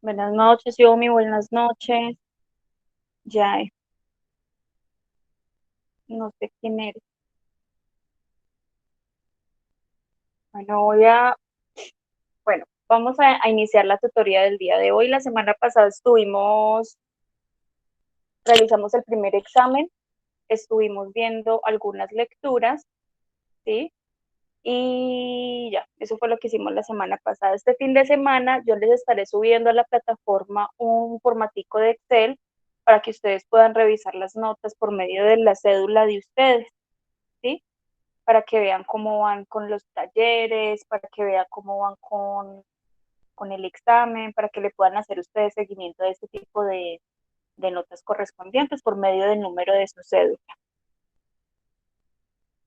Buenas noches, Yomi, buenas noches. Ya, no sé quién eres. Bueno, vamos a iniciar la tutoría del día de hoy. La semana pasada realizamos el primer examen, estuvimos viendo algunas lecturas, ¿sí? Y ya, eso fue lo que hicimos la semana pasada. Este fin de semana yo les estaré subiendo a la plataforma un formatico de Excel para que ustedes puedan revisar las notas por medio de la cédula de ustedes, ¿sí? Para que vean cómo van con los talleres, para que vean cómo van con el examen, para que le puedan hacer ustedes seguimiento de este tipo de notas correspondientes por medio del número de su cédula.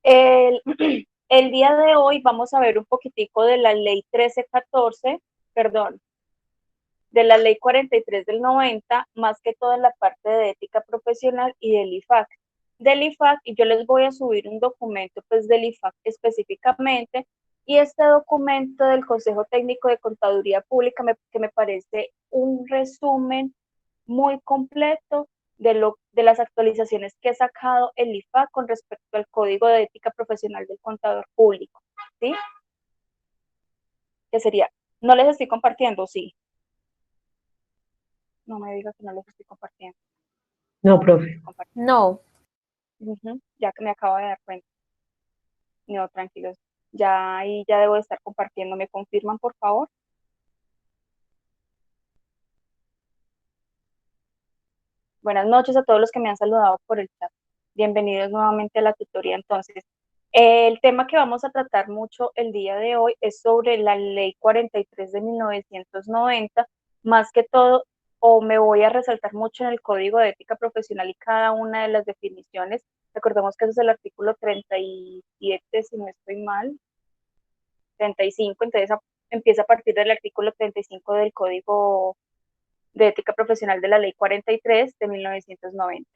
El, el día de hoy vamos a ver un poquitico de la ley 1314, perdón, de la ley 43 del 90, más que todo en la parte de ética profesional y del IFAC. Del IFAC, y yo les voy a subir un documento pues del IFAC específicamente, y este documento del Consejo Técnico de Contaduría Pública que me parece un resumen muy completo de las actualizaciones que ha sacado el IFAC con respecto al Código de Ética Profesional del Contador Público, ¿sí? Que sería, no les estoy compartiendo, sí, no me diga que no les estoy compartiendo. No, No les estoy profe. compartiendo. No, Ya que me acabo de dar cuenta. No, tranquilos. Ya ahí ya debo de estar compartiendo. ¿Me confirman, por favor? Buenas noches a todos los que me han saludado por el chat. Bienvenidos nuevamente a la tutoría. Entonces, el tema que vamos a tratar mucho el día de hoy es sobre la ley 43 de 1990, más que todo, o me voy a resaltar mucho en el Código de Ética Profesional y cada una de las definiciones. Recordemos que eso es el artículo 37, si no estoy mal, 35, entonces empieza a partir del artículo 35 del Código de Ética Profesional de la Ley 43 de 1990.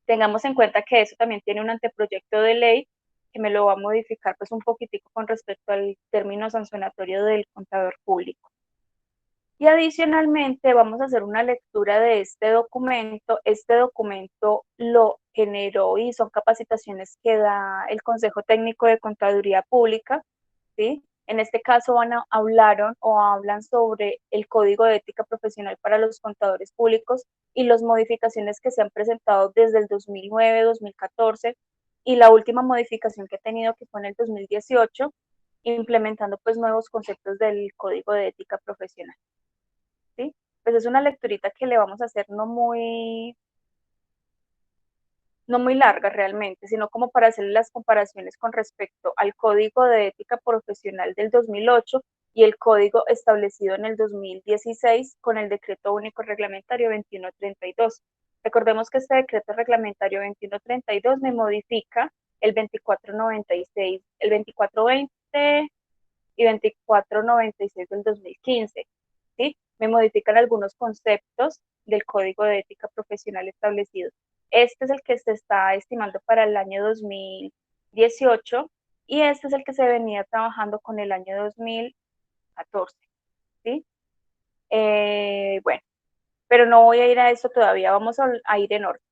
Tengamos en cuenta que eso también tiene un anteproyecto de ley que me lo va a modificar pues un poquitico con respecto al término sancionatorio del contador público. Y adicionalmente vamos a hacer una lectura de este documento. Este documento lo generó y son capacitaciones que da el Consejo Técnico de Contaduría Pública, ¿sí? En este caso hablan sobre el Código de Ética Profesional para los Contadores Públicos y las modificaciones que se han presentado desde el 2009, 2014 y la última modificación que ha tenido que fue en el 2018, implementando pues nuevos conceptos del Código de Ética Profesional, ¿sí? Pues es una lecturita que le vamos a hacer no muy larga realmente, sino como para hacer las comparaciones con respecto al Código de Ética Profesional del 2008 y el código establecido en el 2016 con el Decreto Único Reglamentario 2132. Recordemos que este Decreto Reglamentario 2132 me modifica el 2496, el 2420 y 2496 del 2015, ¿sí? Me modifican algunos conceptos del Código de Ética Profesional establecido. Este es el que se está estimando para el año 2018 y este es el que se venía trabajando con el año 2014, ¿sí? Bueno, pero no voy a ir a eso todavía, vamos a ir en orden.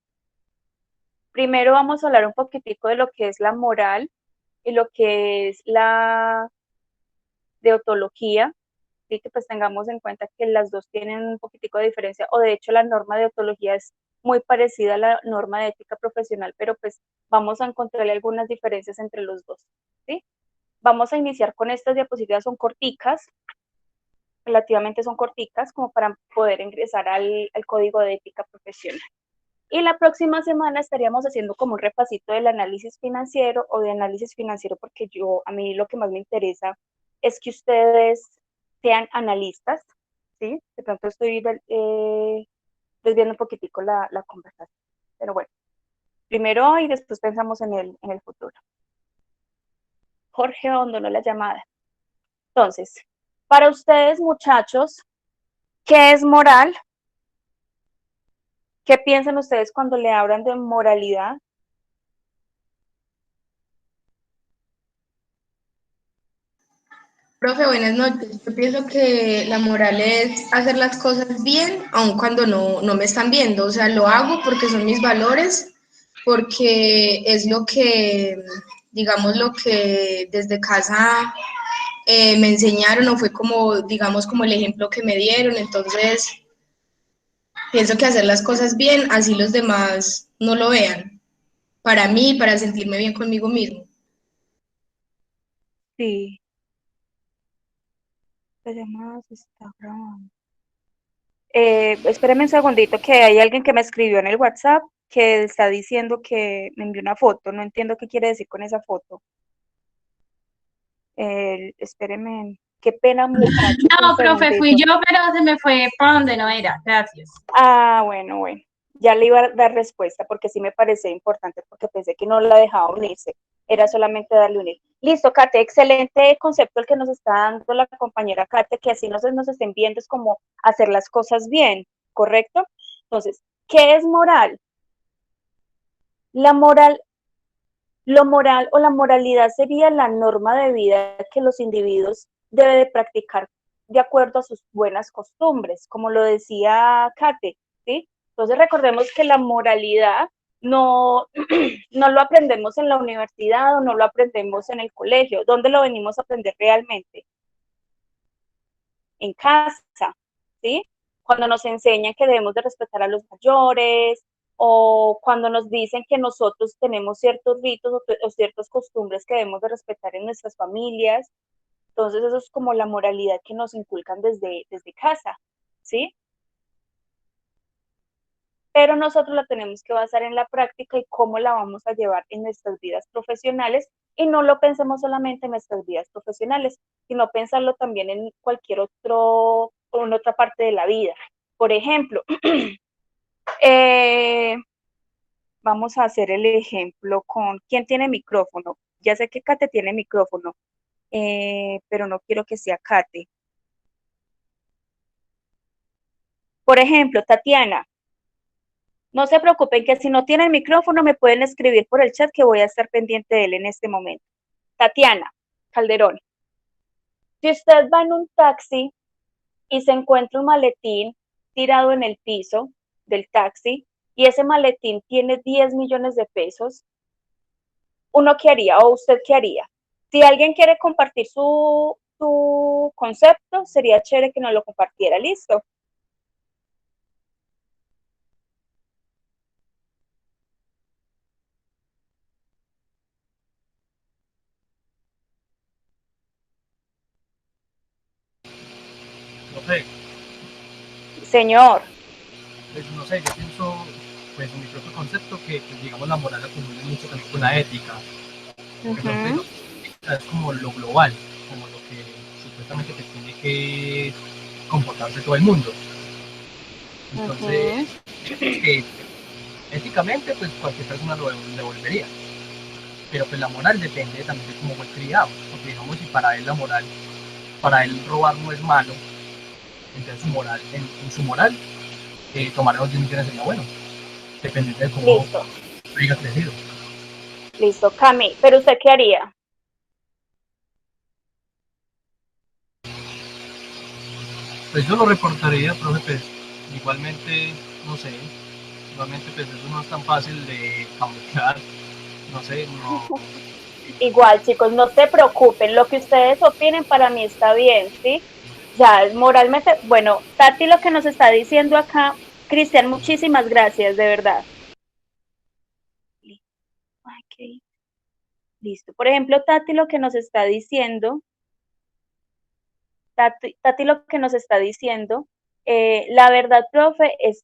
Primero vamos a hablar un poquitico de lo que es la moral y lo que es la deontología, ¿sí? Que pues tengamos en cuenta que las dos tienen un poquitico de diferencia, o de hecho la norma de deontología es muy parecida a la norma de ética profesional, pero pues vamos a encontrarle algunas diferencias entre los dos, ¿sí? Vamos a iniciar con estas diapositivas, son corticas, relativamente son corticas, como para poder ingresar al código de ética profesional. Y la próxima semana estaríamos haciendo como un repasito del análisis financiero o de análisis financiero, porque a mí lo que más me interesa es que ustedes sean analistas, ¿sí? De pronto estoy desviando un poquitico la conversación. Pero bueno, primero y después pensamos en el futuro. Jorge abandonó la llamada. Entonces, para ustedes, muchachos, ¿qué es moral? ¿Qué piensan ustedes cuando le hablan de moralidad? Profe, buenas noches. Yo pienso que la moral es hacer las cosas bien, aun cuando no me están viendo. O sea, lo hago porque son mis valores, porque es lo que, digamos, lo que desde casa me enseñaron o fue como, digamos, como el ejemplo que me dieron. Entonces, pienso que hacer las cosas bien, así los demás no lo vean. Para mí, para sentirme bien conmigo mismo. Sí, la llamada se está grabando. Espéreme un segundito, que hay alguien que me escribió en el WhatsApp que está diciendo que me envió una foto. No entiendo qué quiere decir con esa foto. Espéreme, qué pena, muchachos, un No, profe, fui segundito. yo, pero se me fue para donde no era. Gracias. Ah, bueno, bueno. Ya le iba a dar respuesta porque sí me parecía importante, porque pensé que no la dejaba unirse. Era solamente darle unir. Listo, Kate, excelente concepto el que nos está dando la compañera Kate, que así nos estén viendo, es como hacer las cosas bien, ¿correcto? Entonces, ¿qué es moral? La moral, lo moral o la moralidad sería la norma de vida que los individuos deben de practicar de acuerdo a sus buenas costumbres, como lo decía Kate, ¿sí? Entonces recordemos que la moralidad no, no lo aprendemos en la universidad o no lo aprendemos en el colegio. ¿Dónde lo venimos a aprender realmente? En casa, ¿sí? Cuando nos enseñan que debemos de respetar a los mayores, o cuando nos dicen que nosotros tenemos ciertos ritos o ciertas costumbres que debemos de respetar en nuestras familias. Entonces eso es como la moralidad que nos inculcan desde casa, ¿sí? Pero nosotros la tenemos que basar en la práctica y cómo la vamos a llevar en nuestras vidas profesionales, y no lo pensemos solamente en nuestras vidas profesionales, sino pensarlo también en cualquier otro, o en otra parte de la vida. Por ejemplo, eh, vamos a hacer el ejemplo con quién tiene micrófono. Ya sé que Kate tiene micrófono, pero no quiero que sea Kate. Por ejemplo, Tatiana, no se preocupen que si no tienen micrófono me pueden escribir por el chat que voy a estar pendiente de él en este momento. Tatiana Calderón, si usted va en un taxi y se encuentra un maletín tirado en el piso del taxi y ese maletín tiene 10 millones de pesos, ¿uno qué haría o usted qué haría? Si alguien quiere compartir su concepto, sería chévere que nos lo compartiera, ¿listo? No sé, Señor. pues no sé, yo pienso, pues en mi propio concepto, que pues, digamos la moral la confunde mucho también con la ética. De pronto Uh-huh. digamos, es como lo global, como lo que supuestamente que tiene que comportarse todo el mundo. Entonces, Uh-huh. digamos que éticamente, pues cualquier persona lo devolvería. Pero pues la moral depende también de cómo fue criado. Porque digamos, si para él la moral, para él robar no es malo, entonces su moral, en su moral, tomar los 10 millones sería bueno, dependiendo de cómo Listo, haya crecido. listo, Cami, pero ¿usted qué haría? Pues yo lo reportaría, profe, pues igualmente, no sé, igualmente pues eso no es tan fácil de camuflar, no sé, no, Igual, chicos, no se preocupen, lo que ustedes opinen para mí está bien, ¿sí? Ya, moralmente, bueno, Tati lo que nos está diciendo acá, Cristian, muchísimas gracias, de verdad. Ay, ¿qué? Listo. Por ejemplo, Tati lo que nos está diciendo, Tati lo que nos está diciendo, la verdad, profe, es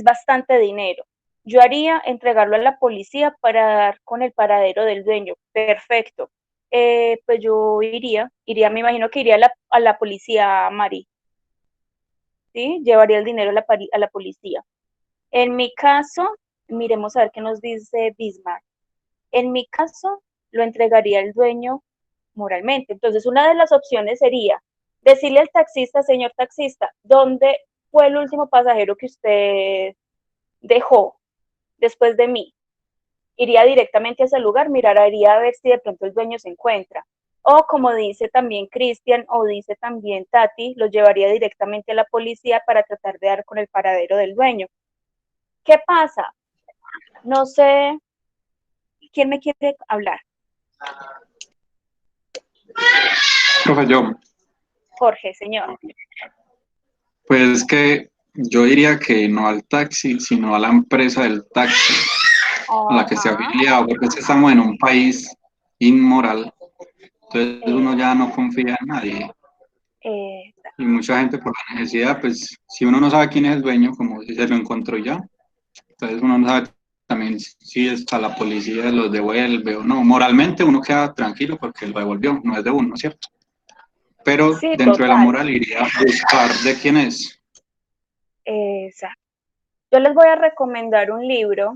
bastante dinero. Yo haría entregarlo a la policía para dar con el paradero del dueño. Perfecto. Pues yo iría, me imagino que iría a la policía, Mari, ¿sí? Llevaría el dinero a la policía. En mi caso, miremos a ver qué nos dice Bismarck. En mi caso, lo entregaría al dueño moralmente. Entonces, una de las opciones sería decirle al taxista, señor taxista, ¿dónde fue el último pasajero que usted dejó después de mí? Iría directamente a ese lugar, miraría a ver si de pronto el dueño se encuentra. O como dice también Cristian o dice también Tati, lo llevaría directamente a la policía para tratar de dar con el paradero del dueño. ¿Qué pasa? No sé, ¿quién me quiere hablar? Profe, yo, Jorge, señor. pues que yo diría que no al taxi, sino a la empresa del taxi, a la que se ha Ajá. afiliado, porque es que estamos en un país inmoral, entonces uno ya no confía en nadie. Y mucha gente por la necesidad, pues si uno no sabe quién es el dueño, como si se lo encontró ya, entonces uno no sabe también si está la policía los devuelve o no. Moralmente uno queda tranquilo porque lo devolvió, no es de uno, ¿cierto? Pero Sí, dentro de la total. moral iría a buscar de quién es. Exacto. Yo les voy a recomendar un libro.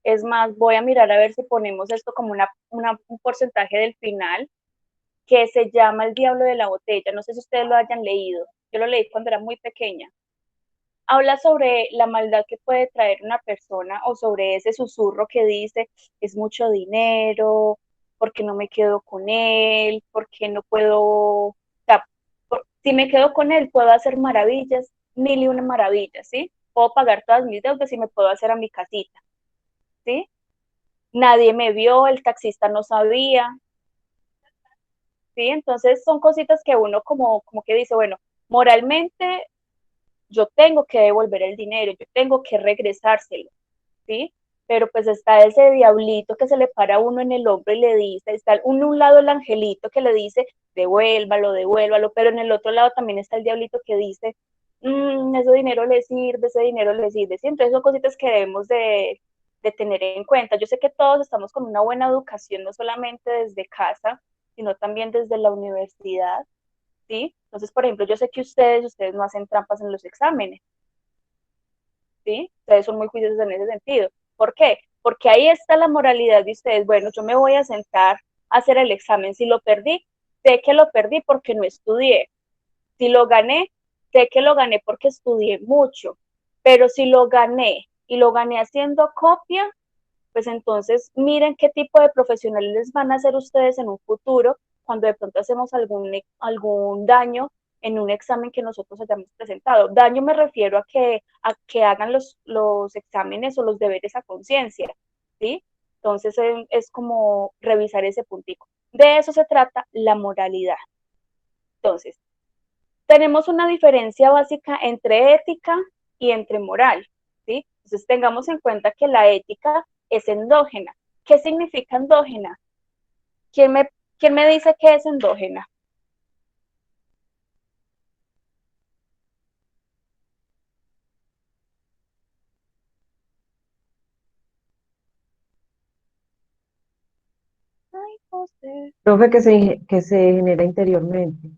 Es más, voy a mirar a ver si ponemos esto como un porcentaje del final, que se llama El Diablo de la Botella. No sé si ustedes lo hayan leído. Yo lo leí cuando era muy pequeña. Habla sobre la maldad que puede traer una persona o sobre ese susurro que dice, es mucho dinero, porque no me quedo con él, porque no puedo, o sea, si me quedo con él puedo hacer maravillas, mil y una maravillas, ¿sí? Puedo pagar todas mis deudas y me puedo hacer a mi casita, ¿sí? Nadie me vio, el taxista no sabía, ¿sí? Entonces son cositas que uno como que dice, bueno, moralmente yo tengo que devolver el dinero, yo tengo que regresárselo, ¿sí? Pero pues está ese diablito que se le para a uno en el hombro y le dice, está un lado el angelito que le dice, devuélvalo, devuélvalo, pero en el otro lado también está el diablito que dice, ese dinero le sirve, ese dinero le sirve, ¿sí? Entonces son cositas que debemos de tener en cuenta. Yo sé que todos estamos con una buena educación, no solamente desde casa, sino también desde la universidad, ¿sí? Entonces, por ejemplo, yo sé que ustedes no hacen trampas en los exámenes, ¿sí? Ustedes son muy juiciosos en ese sentido. ¿Por qué? Porque ahí está la moralidad de ustedes. Bueno, yo me voy a sentar a hacer el examen. Si lo perdí, sé que lo perdí porque no estudié. Si lo gané, sé que lo gané porque estudié mucho. Pero si lo gané y lo gané haciendo copia, pues entonces miren qué tipo de profesionales van a ser ustedes en un futuro cuando de pronto hacemos algún daño en un examen que nosotros hayamos presentado. Daño me refiero a que hagan los exámenes o los deberes a conciencia, ¿sí? Entonces es como revisar ese puntico. De eso se trata la moralidad. Entonces, tenemos una diferencia básica entre ética y entre moral, ¿sí? Entonces tengamos en cuenta que la ética es endógena. ¿Qué significa endógena? ¿Quién me, quién me dice qué es endógena? Ay, José. Profe, que se genera interiormente.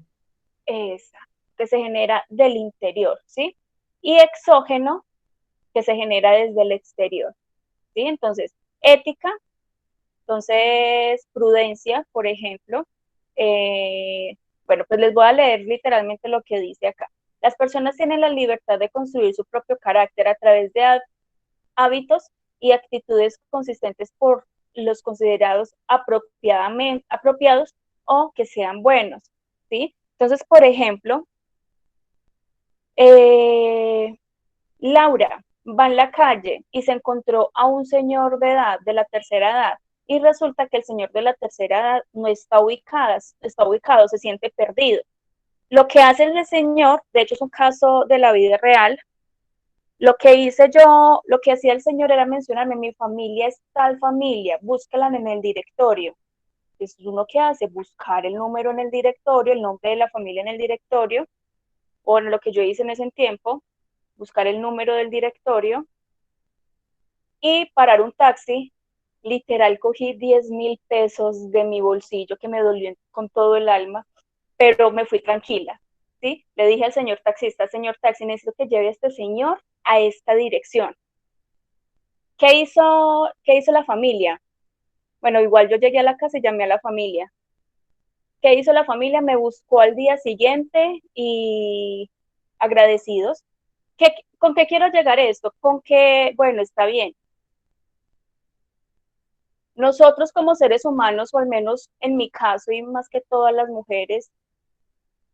Esa, que se genera del interior, ¿sí? Y exógeno, que se genera desde el exterior, ¿sí? Entonces, ética, entonces prudencia, por ejemplo, bueno, pues les voy a leer literalmente lo que dice acá. Las personas tienen la libertad de construir su propio carácter a través de hábitos y actitudes consistentes por los considerados apropiados o que sean buenos, ¿sí? Entonces, por ejemplo, eh, Laura va en la calle y se encontró a un señor de edad, de la tercera edad, y resulta que el señor de la tercera edad no está ubicado, se siente perdido. Lo que hace el señor, de hecho es un caso de la vida real, lo que hice yo, lo que hacía el señor era mencionarme, mi familia es tal familia, búscala en el directorio. Entonces, uno que hace, buscar el número en el directorio, el nombre de la familia en el directorio, o en lo que yo hice en ese tiempo, buscar el número del directorio y parar un taxi. Literal, cogí 10.000 pesos de mi bolsillo que me dolió con todo el alma, pero me fui tranquila, ¿sí? Le dije al señor taxista, señor taxi, necesito que lleve a este señor a esta dirección. ¿Qué hizo la familia? Bueno, igual yo llegué a la casa y llamé a la familia. ¿Qué hizo la familia? Me buscó al día siguiente y agradecidos. ¿Con qué quiero llegar esto? Con que, bueno, está bien. nosotros como seres humanos, o al menos en mi caso y más que todas las mujeres,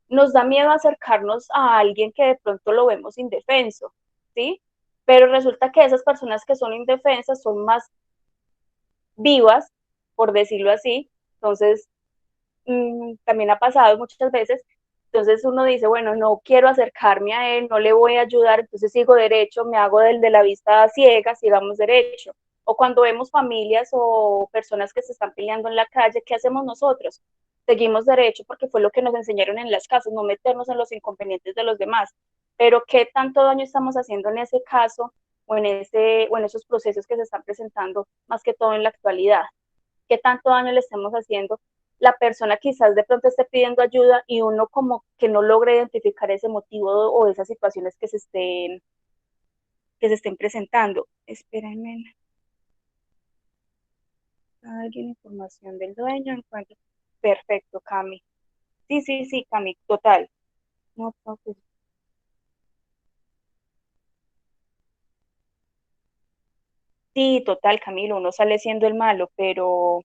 nos da miedo acercarnos a alguien que de pronto lo vemos indefenso, ¿sí? Pero resulta que esas personas que son indefensas son más vivas, por decirlo así. Entonces, también ha pasado muchas veces. Entonces uno dice, bueno, no quiero acercarme a él, no le voy a ayudar, entonces sigo derecho, me hago del de la vista ciega, sigamos derecho. O cuando vemos familias o personas que se están peleando en la calle, ¿qué hacemos nosotros? Seguimos derecho porque fue lo que nos enseñaron en las casas, no meternos en los inconvenientes de los demás. Pero ¿qué tanto daño estamos haciendo en ese caso o en esos procesos que se están presentando, más que todo en la actualidad? ¿Qué tanto daño le estamos haciendo? La persona quizás de pronto esté pidiendo ayuda y uno como que no logra identificar ese motivo o esas situaciones que se estén presentando. Espérenme. Alguien, información del dueño, encuentro. Perfecto, Cami. Sí, Cami, total. No, pues. Sí, total, Camilo, uno sale siendo el malo, pero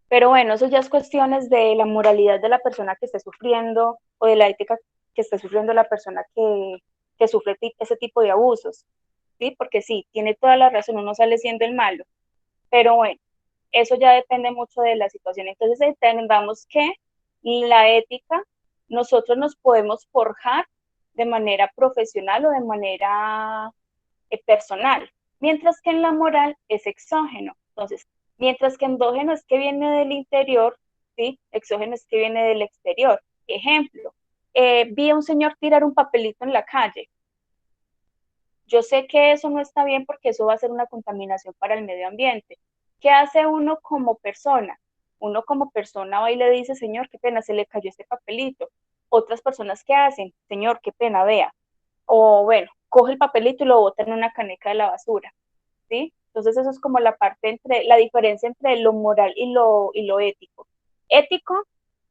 bueno, eso ya es cuestiones de la moralidad de la persona que esté sufriendo o de la ética que esté sufriendo la persona que sufre ese tipo de abusos, ¿sí? Porque sí, tiene toda la razón, uno sale siendo el malo, pero bueno, eso ya depende mucho de la situación. Entonces entendamos que la ética nosotros nos podemos forjar de manera profesional o de manera personal, mientras que en la moral es exógeno. Entonces, mientras que endógeno es que viene del interior, ¿sí? Exógeno es que viene del exterior. Ejemplo, vi a un señor tirar un papelito en la calle. Yo sé que eso no está bien porque eso va a ser una contaminación para el medio ambiente. ¿Qué hace uno como persona? Uno como persona va y le dice, señor, qué pena, se le cayó este papelito. Otras personas, ¿qué hacen? Señor, qué pena, vea. O bueno, coge el papelito y lo bota en una caneca de la basura, ¿sí? Entonces eso es como la diferencia entre lo moral y lo ético. Ético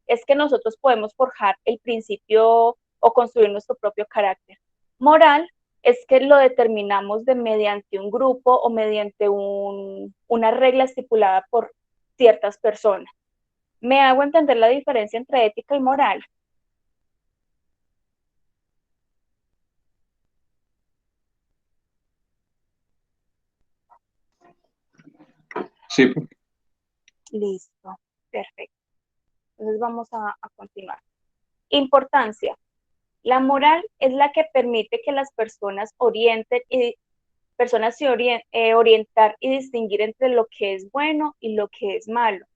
es que nosotros podemos forjar el principio o construir nuestro propio carácter. Moral es que lo determinamos mediante un grupo o mediante una regla estipulada por ciertas personas. ¿Me hago entender la diferencia entre ética y moral? Sí, Listo, perfecto. Entonces vamos a continuar. Importancia. La moral es la que permite que las personas orientar y distinguir entre lo que es bueno y lo que es malo,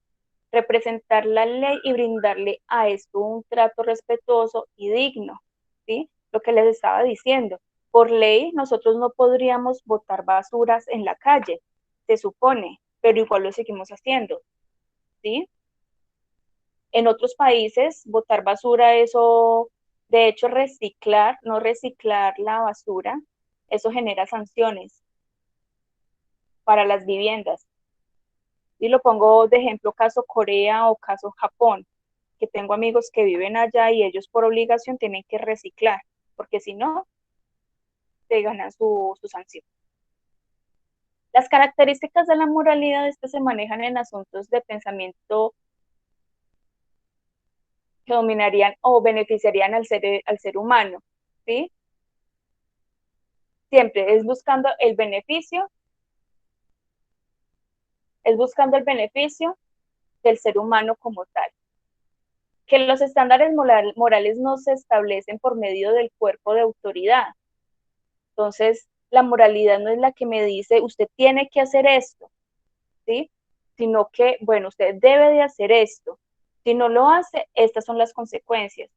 representar la ley y brindarle a esto un trato respetuoso y digno, ¿sí? Lo que les estaba diciendo. Por ley, nosotros no podríamos botar basuras en la calle, se supone, pero igual lo seguimos haciendo, ¿sí? En otros países, botar basura, eso, de hecho, no reciclar la basura, eso genera sanciones para las viviendas. Y lo pongo de ejemplo caso Corea o caso Japón, que tengo amigos que viven allá y ellos por obligación tienen que reciclar, porque si no, te ganan su sanción. Las características de la moralidad se manejan en asuntos de pensamiento que dominarían o beneficiarían al ser humano, ¿sí? Siempre es buscando el beneficio del ser humano como tal. Que los estándares morales no se establecen por medio del cuerpo de autoridad. Entonces, la moralidad no es la que me dice, usted tiene que hacer esto, ¿sí? Sino que, bueno, usted debe de hacer esto. Si no lo hace, estas son las consecuencias.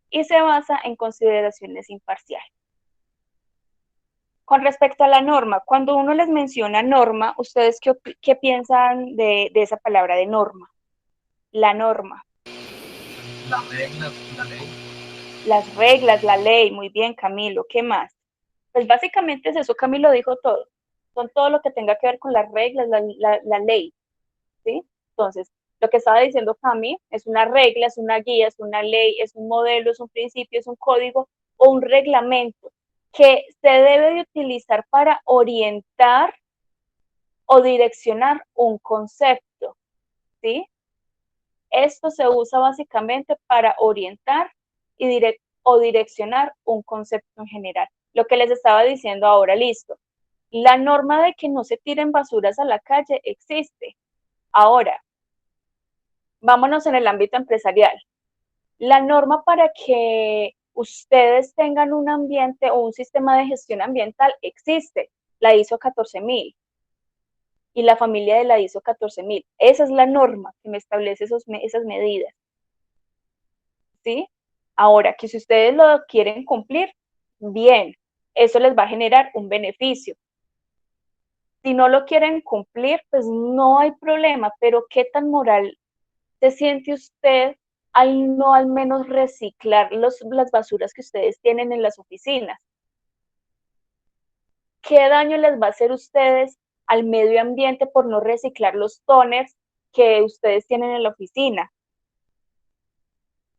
Y se basa en consideraciones imparciales. Con respecto a la norma, cuando uno les menciona norma, ¿ustedes qué piensan de esa palabra de norma? La norma. Las reglas, la ley. Las reglas, la ley, muy bien, Camilo, ¿qué más? Pues básicamente es eso, Camilo dijo todo. Son todo lo que tenga que ver con las reglas, la ley, ¿sí? Entonces, lo que estaba diciendo Cami es una regla, es una guía, es una ley, es un modelo, es un principio, es un código o un reglamento que se debe de utilizar para orientar o direccionar un concepto, ¿sí? Esto se usa básicamente para orientar o direccionar un concepto en general. Lo que les estaba diciendo ahora, listo. La norma de que no se tiren basuras a la calle existe. Ahora, vámonos en el ámbito empresarial. La norma para que ustedes tengan un ambiente o un sistema de gestión ambiental existe, la ISO 14000 y la familia de la ISO 14000. Esa es la norma que me establece esas medidas. ¿Sí? Ahora, que si ustedes lo quieren cumplir, bien, eso les va a generar un beneficio. Si no lo quieren cumplir, pues no hay problema, pero ¿qué tan moral se siente usted al no al menos reciclar las basuras que ustedes tienen en las oficinas? ¿Qué daño les va a hacer a ustedes al medio ambiente por no reciclar los toners que ustedes tienen en la oficina?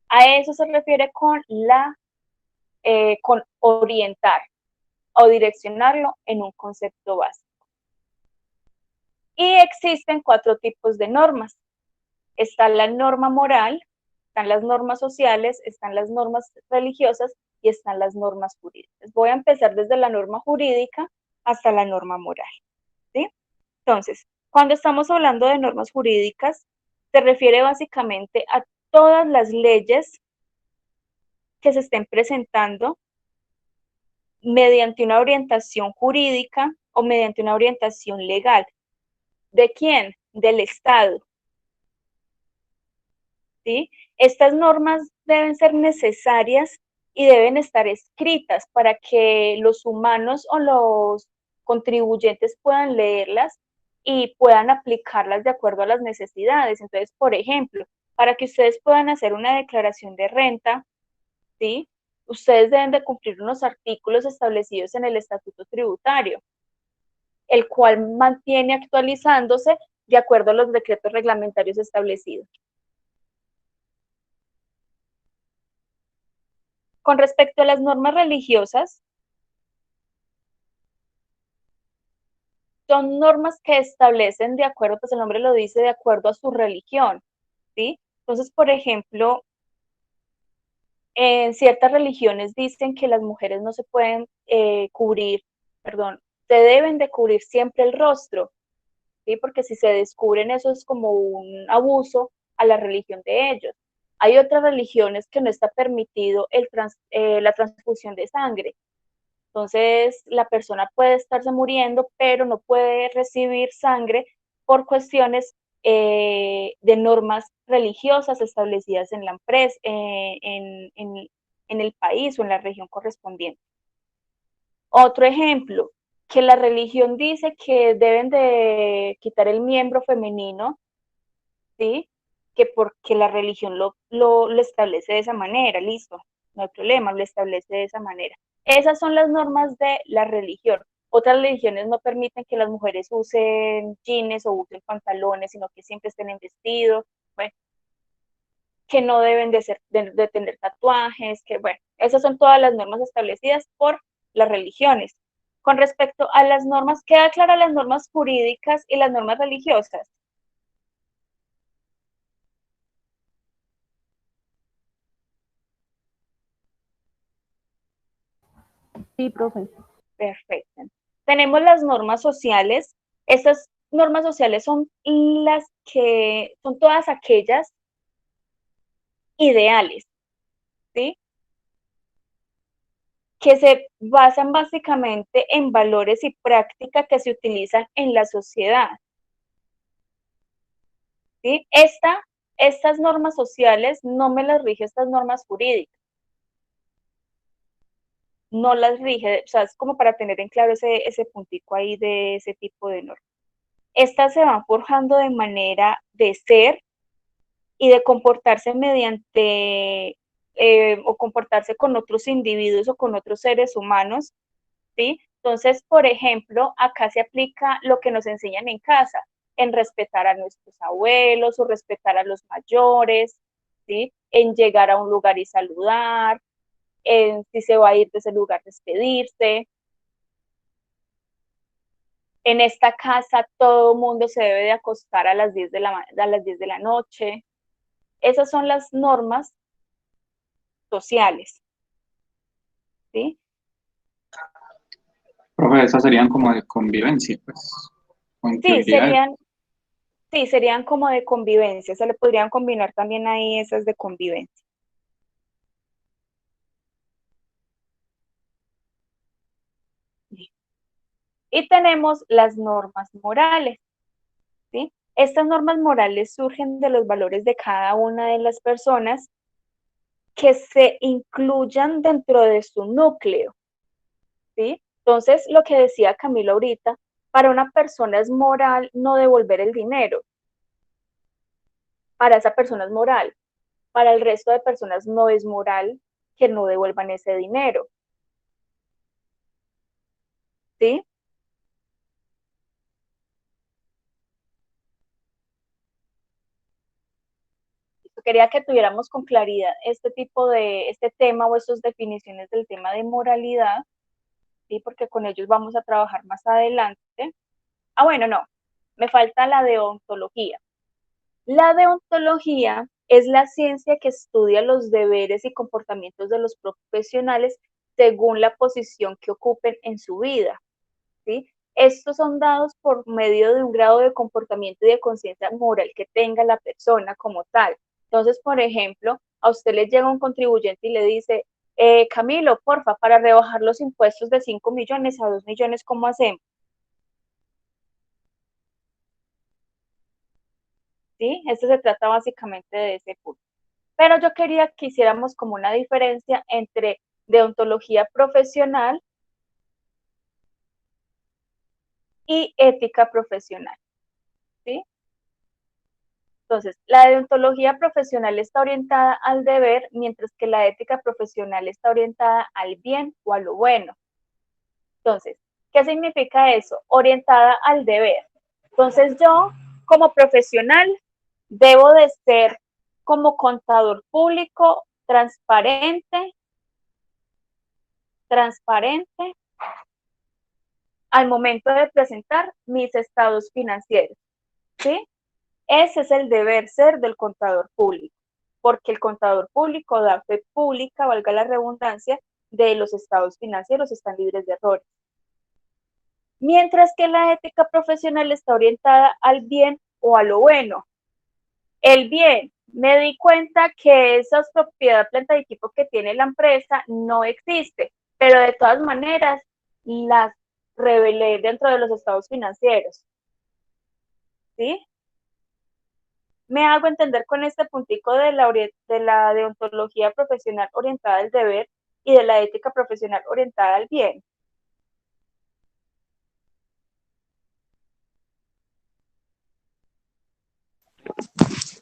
A eso se refiere con con orientar o direccionarlo en un concepto básico. Y existen 4 tipos de normas. Está la norma moral, están las normas sociales, están las normas religiosas y están las normas jurídicas. Voy a empezar desde la norma jurídica hasta la norma moral, ¿sí? Entonces, cuando estamos hablando de normas jurídicas, se refiere básicamente a todas las leyes que se estén presentando mediante una orientación jurídica o mediante una orientación legal. ¿De quién? Del Estado. ¿Sí? Estas normas deben ser necesarias y deben estar escritas para que los humanos o los contribuyentes puedan leerlas y puedan aplicarlas de acuerdo a las necesidades. Entonces, por ejemplo, para que ustedes puedan hacer una declaración de renta, ¿sí? Ustedes deben de cumplir unos artículos establecidos en el Estatuto Tributario, el cual mantiene actualizándose de acuerdo a los decretos reglamentarios establecidos. Con respecto a las normas religiosas, son normas que establecen de acuerdo, pues el nombre lo dice, de acuerdo a su religión, ¿sí? Entonces, por ejemplo, en ciertas religiones dicen que las mujeres no se pueden se deben de cubrir siempre el rostro, ¿sí? Porque si se descubren eso es como un abuso a la religión de ellos. Hay otras religiones que no está permitido la transfusión de sangre. Entonces, la persona puede estarse muriendo, pero no puede recibir sangre por cuestiones de normas religiosas establecidas en la empresa, en el país o en la región correspondiente. Otro ejemplo, que la religión dice que deben de quitar el miembro femenino, ¿sí? Que porque la religión lo establece de esa manera, listo, no hay problema, lo establece de esa manera. Esas son las normas de la religión. Otras religiones no permiten que las mujeres usen jeans o usen pantalones, sino que siempre estén en vestido, bueno, que no deben de tener tatuajes, que bueno, esas son todas las normas establecidas por las religiones. Con respecto a las normas, queda clara las normas jurídicas y las normas religiosas. Sí, profe. Perfecto. Tenemos las normas sociales. Estas normas sociales son son todas aquellas ideales, ¿sí? Que se basan básicamente en valores y prácticas que se utilizan en la sociedad, ¿sí? Estas normas sociales no me las rige estas normas jurídicas, no las rige, o sea, es como para tener en claro ese puntico ahí de ese tipo de normas. Estas se van forjando de manera de ser y de comportarse mediante o comportarse con otros individuos o con otros seres humanos, ¿sí? Entonces, por ejemplo, acá se aplica lo que nos enseñan en casa, en respetar a nuestros abuelos o respetar a los mayores, ¿sí? En llegar a un lugar y saludar, en si se va a ir de ese lugar, despedirse. en esta casa todo mundo se debe de acostar a las 10 de la noche. Esas son las normas sociales, ¿sí? Profe, esas serían como de convivencia, pues. Sí, serían como de convivencia, se le podrían combinar también ahí esas de convivencia. Y tenemos las normas morales, ¿sí? Estas normas morales surgen de los valores de cada una de las personas que se incluyan dentro de su núcleo, ¿sí? Entonces, lo que decía Camilo ahorita, para una persona es moral no devolver el dinero. Para esa persona es moral. Para el resto de personas no es moral que no devuelvan ese dinero, ¿sí? Quería que tuviéramos con claridad este tema o estas definiciones del tema de moralidad, ¿sí? Porque con ellos vamos a trabajar más adelante. Bueno, no, me falta la deontología. La deontología es la ciencia que estudia los deberes y comportamientos de los profesionales según la posición que ocupen en su vida, ¿sí? Estos son dados por medio de un grado de comportamiento y de conciencia moral que tenga la persona como tal. Entonces, por ejemplo, a usted le llega un contribuyente y le dice, Camilo, porfa, para rebajar los impuestos de 5 millones a 2 millones, ¿cómo hacemos? ¿Sí? Esto se trata básicamente de ese punto. Pero yo quería que hiciéramos como una diferencia entre deontología profesional y ética profesional, ¿sí? Entonces, la deontología profesional está orientada al deber, mientras que la ética profesional está orientada al bien o a lo bueno. Entonces, ¿qué significa eso? Orientada al deber. Entonces, yo, como profesional, debo de ser como contador público, transparente al momento de presentar mis estados financieros, ¿sí? Ese es el deber ser del contador público, porque el contador público da fe pública, valga la redundancia, de los estados financieros, están libres de errores. Mientras que la ética profesional está orientada al bien o a lo bueno. El bien, me di cuenta que esa propiedad, planta y equipo que tiene la empresa no existe, pero de todas maneras las revelé dentro de los estados financieros, ¿sí? Me hago entender con este puntico de la deontología profesional orientada al deber y de la ética profesional orientada al bien.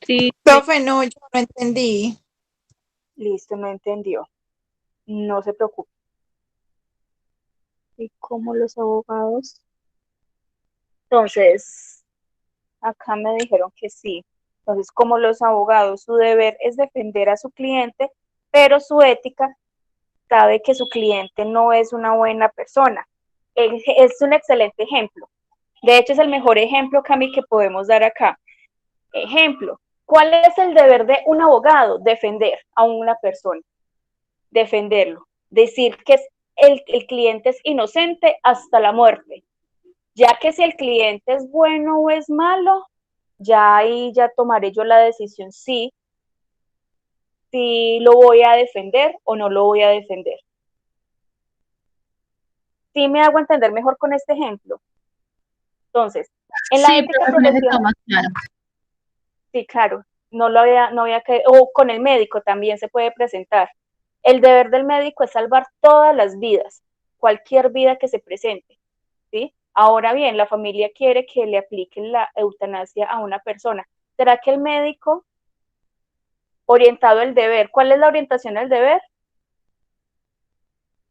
Sí. Profe, no, yo no entendí. Listo, no entendió. No se preocupe. ¿Y cómo los abogados? Entonces, acá me dijeron que sí. Entonces, como los abogados, su deber es defender a su cliente, pero su ética sabe que su cliente no es una buena persona. Es un excelente ejemplo. De hecho, es el mejor ejemplo, Cami, que podemos dar acá. Ejemplo, ¿cuál es el deber de un abogado? Defender a una persona, defenderlo, decir que el cliente es inocente hasta la muerte, ya que si el cliente es bueno o es malo, ya ahí ya tomaré yo la decisión si lo voy a defender o no lo voy a defender. ¿Sí me hago entender mejor con este ejemplo? Entonces, en la ética profesional, claro. Sí, claro, no había que, o con el médico también se puede presentar. El deber del médico es salvar todas las vidas, cualquier vida que se presente, ¿sí? Ahora bien, la familia quiere que le apliquen la eutanasia a una persona. ¿Será que el médico orientado al deber, cuál es la orientación al deber?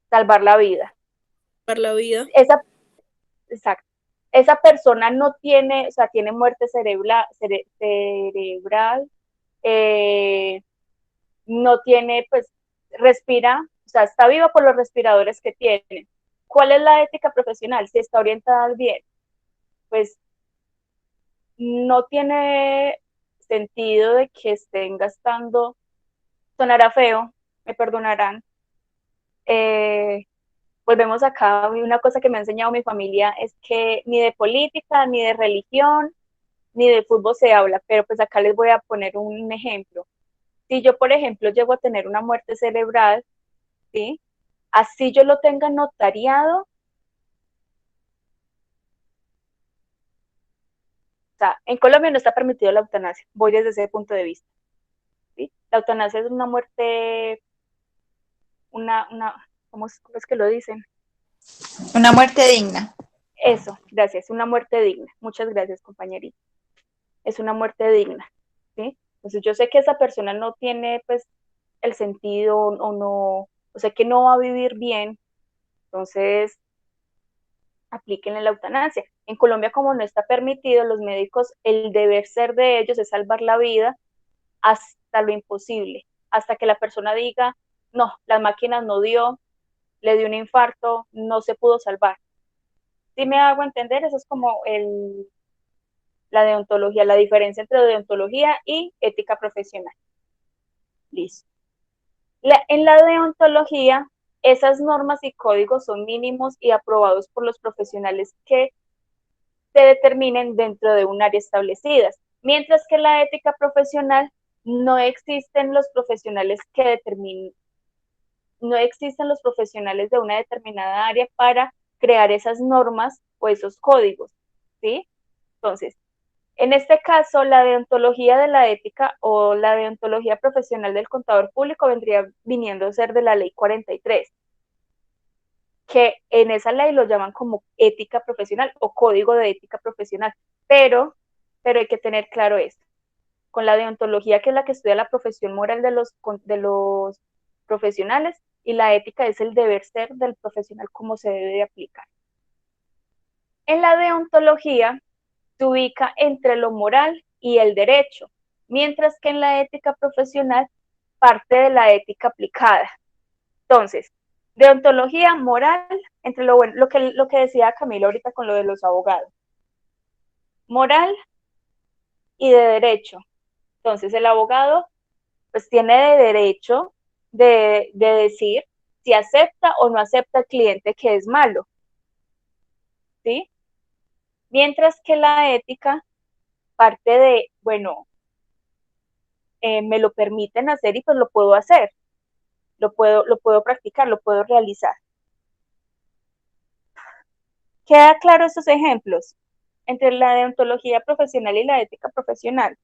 Salvar la vida. Salvar la vida. Exacto. Esa persona no tiene, o sea, tiene muerte cerebral, no tiene, pues, respira, o sea, está viva por los respiradores que tiene. ¿Cuál es la ética profesional? Si está orientada al bien. pues no tiene sentido de que estén gastando, sonará feo, me perdonarán. Volvemos acá, una cosa que me ha enseñado mi familia es que ni de política, ni de religión, ni de fútbol se habla, pero pues acá les voy a poner un ejemplo. Si yo, por ejemplo, llego a tener una muerte cerebral, ¿sí? Así yo lo tenga notariado, o sea, en Colombia no está permitido la eutanasia, voy desde ese punto de vista, ¿sí? La eutanasia es una muerte, ¿cómo es que lo dicen? Una muerte digna. Eso, gracias, una muerte digna. Muchas gracias, compañerita. Es una muerte digna, ¿sí? Entonces yo sé que esa persona no tiene, pues, el sentido o no, o sea, que no va a vivir bien, entonces aplíquenle la eutanasia. En Colombia, como no está permitido, los médicos, el deber ser de ellos es salvar la vida hasta lo imposible, hasta que la persona diga, no, las máquinas no dio, le dio un infarto, no se pudo salvar. ¿Sí me hago entender? Eso es como la deontología, la diferencia entre deontología y ética profesional. Listo. En la deontología, esas normas y códigos son mínimos y aprobados por los profesionales que se determinen dentro de un área establecida, mientras que en la ética profesional no existen los profesionales que determinen, no existen los profesionales de una determinada área para crear esas normas o esos códigos, ¿sí? Entonces, en este caso, la deontología de la ética o la deontología profesional del contador público vendría viniendo a ser de la ley 43, que en esa ley lo llaman como ética profesional o código de ética profesional, pero hay que tener claro esto, con la deontología, que es la que estudia la profesión moral de los profesionales, y la ética es el deber ser del profesional, cómo se debe de aplicar. En la deontología se ubica entre lo moral y el derecho, mientras que en la ética profesional parte de la ética aplicada. Entonces, deontología moral, entre lo bueno, lo que decía Camilo ahorita con lo de los abogados. Moral y de derecho. Entonces, el abogado pues tiene de derecho de decir si acepta o no acepta al cliente que es malo, ¿sí? Mientras que la ética parte de, bueno, me lo permiten hacer y pues lo puedo hacer, lo puedo practicar, lo puedo realizar. ¿Queda claro estos ejemplos entre la deontología profesional y la ética profesional?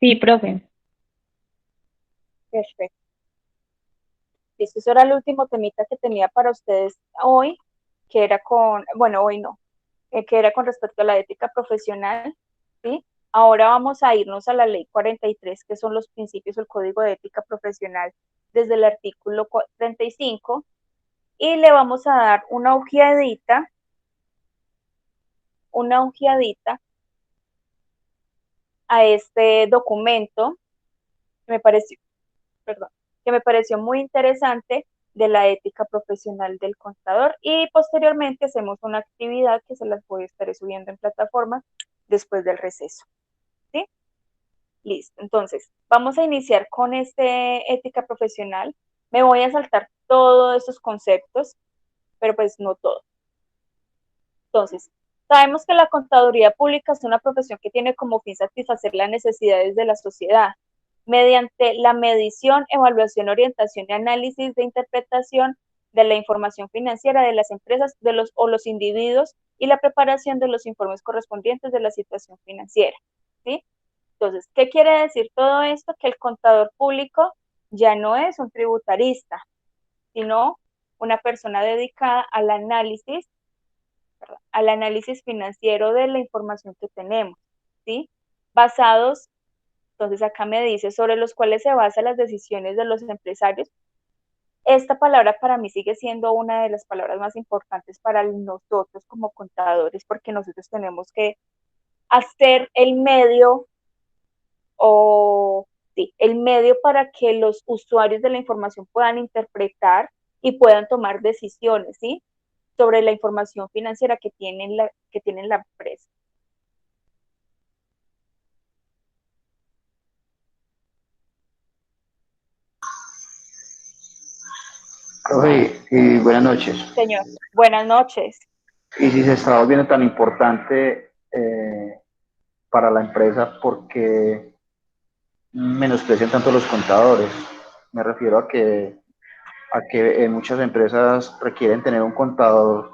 Sí, profe. Perfecto. Eso era el último temita que tenía para ustedes hoy, que era hoy no, que era con respecto a la ética profesional, ¿sí? Ahora vamos a irnos a la ley 43, que son los principios del Código de Ética Profesional, desde el artículo 35, y le vamos a dar una ojeadita a este documento que me pareció muy interesante, de la ética profesional del contador, y posteriormente hacemos una actividad que se las voy a estar subiendo en plataforma después del receso. ¿Sí? Listo. Entonces, vamos a iniciar con ética profesional. Me voy a saltar todos estos conceptos, pero pues no todo. Entonces, sabemos que la contaduría pública es una profesión que tiene como fin satisfacer las necesidades de la sociedad mediante la medición, evaluación, orientación y análisis de interpretación de la información financiera de las empresas o los individuos, y la preparación de los informes correspondientes de la situación financiera, ¿sí? Entonces, ¿qué quiere decir todo esto? Que el contador público ya no es un tributarista, sino una persona dedicada al análisis financiero de la información que tenemos, ¿sí? Basados, entonces acá me dice, sobre los cuales se basan las decisiones de los empresarios. Esta palabra para mí sigue siendo una de las palabras más importantes para nosotros como contadores, porque nosotros tenemos que hacer el medio el medio para que los usuarios de la información puedan interpretar y puedan tomar decisiones, ¿sí? Sobre la información financiera que tienen la empresa. Profe, y buenas noches. Señor, buenas noches. Y si se está volviendo tan importante para la empresa, ¿por qué menosprecian tanto los contadores? Me refiero a que muchas empresas requieren tener un contador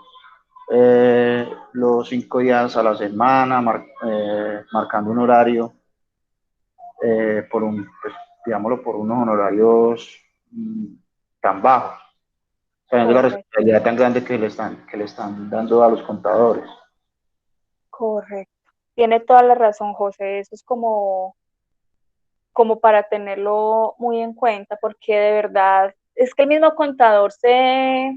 los 5 días a la semana, marcando un horario por pues, digámoslo, por unos honorarios tan bajos, sabiendo la responsabilidad tan grande que le están dando a los contadores. Correcto. Tiene toda la razón, José. Eso es como para tenerlo muy en cuenta, porque de verdad es que el mismo contador ¿qué?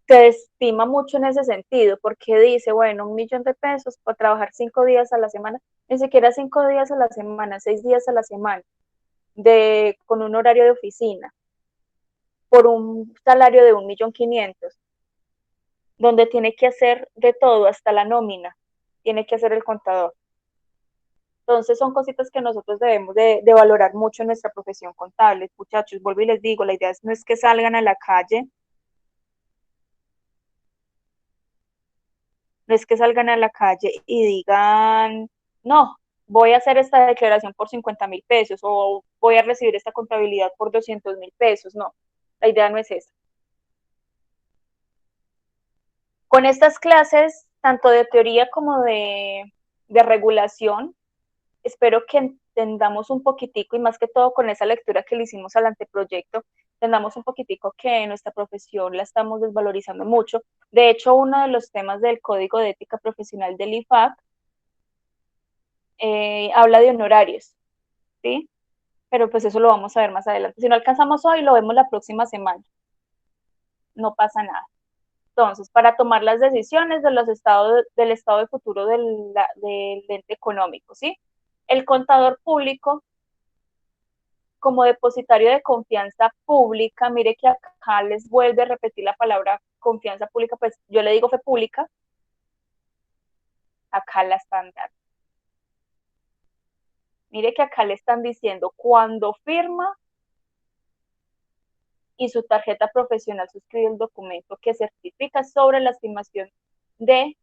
Se estima mucho en ese sentido, porque dice, bueno, 1.000.000 de pesos para trabajar 5 días a la semana, ni siquiera 5 días a la semana, 6 días a la semana, con un horario de oficina, por un salario de 1.500.000, donde tiene que hacer de todo, hasta la nómina, tiene que hacer el contador. Entonces son cositas que nosotros debemos de valorar mucho en nuestra profesión contable. Muchachos, vuelvo y les digo, la idea no es que salgan a la calle, no es que salgan a la calle y digan, no, voy a hacer esta declaración por 50.000 pesos o voy a recibir esta contabilidad por 200.000 pesos. No, la idea no es esa. Con estas clases, tanto de teoría como de regulación, espero que entendamos un poquitico, y más que todo con esa lectura que le hicimos al anteproyecto, entendamos un poquitico que nuestra profesión la estamos desvalorizando mucho. De hecho, uno de los temas del Código de Ética Profesional del IFAC habla de honorarios, ¿sí? Pero pues eso lo vamos a ver más adelante. Si no alcanzamos hoy, lo vemos la próxima semana. No pasa nada. Entonces, para tomar las decisiones del estado de futuro del ente económico, ¿sí? El contador público, como depositario de confianza pública, mire que acá les vuelve a repetir la palabra confianza pública, pues yo le digo fe pública, acá la están dando. Mire que acá le están diciendo, cuando firma y su tarjeta profesional suscribe el documento que certifica sobre la estimación de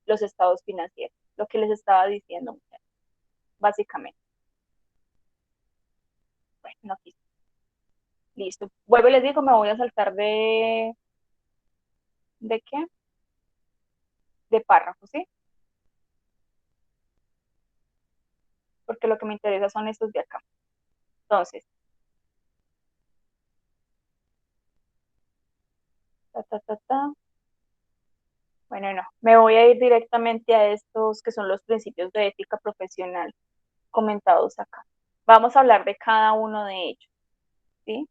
los estados financieros, lo que les estaba diciendo, básicamente. Bueno, no quiso. Listo. Vuelvo y les digo, me voy a saltar ¿de qué? De párrafo, ¿sí? Porque lo que me interesa son estos de acá. Entonces, bueno, no, me voy a ir directamente a estos que son los principios de ética profesional comentados acá. Vamos a hablar de cada uno de ellos, ¿sí?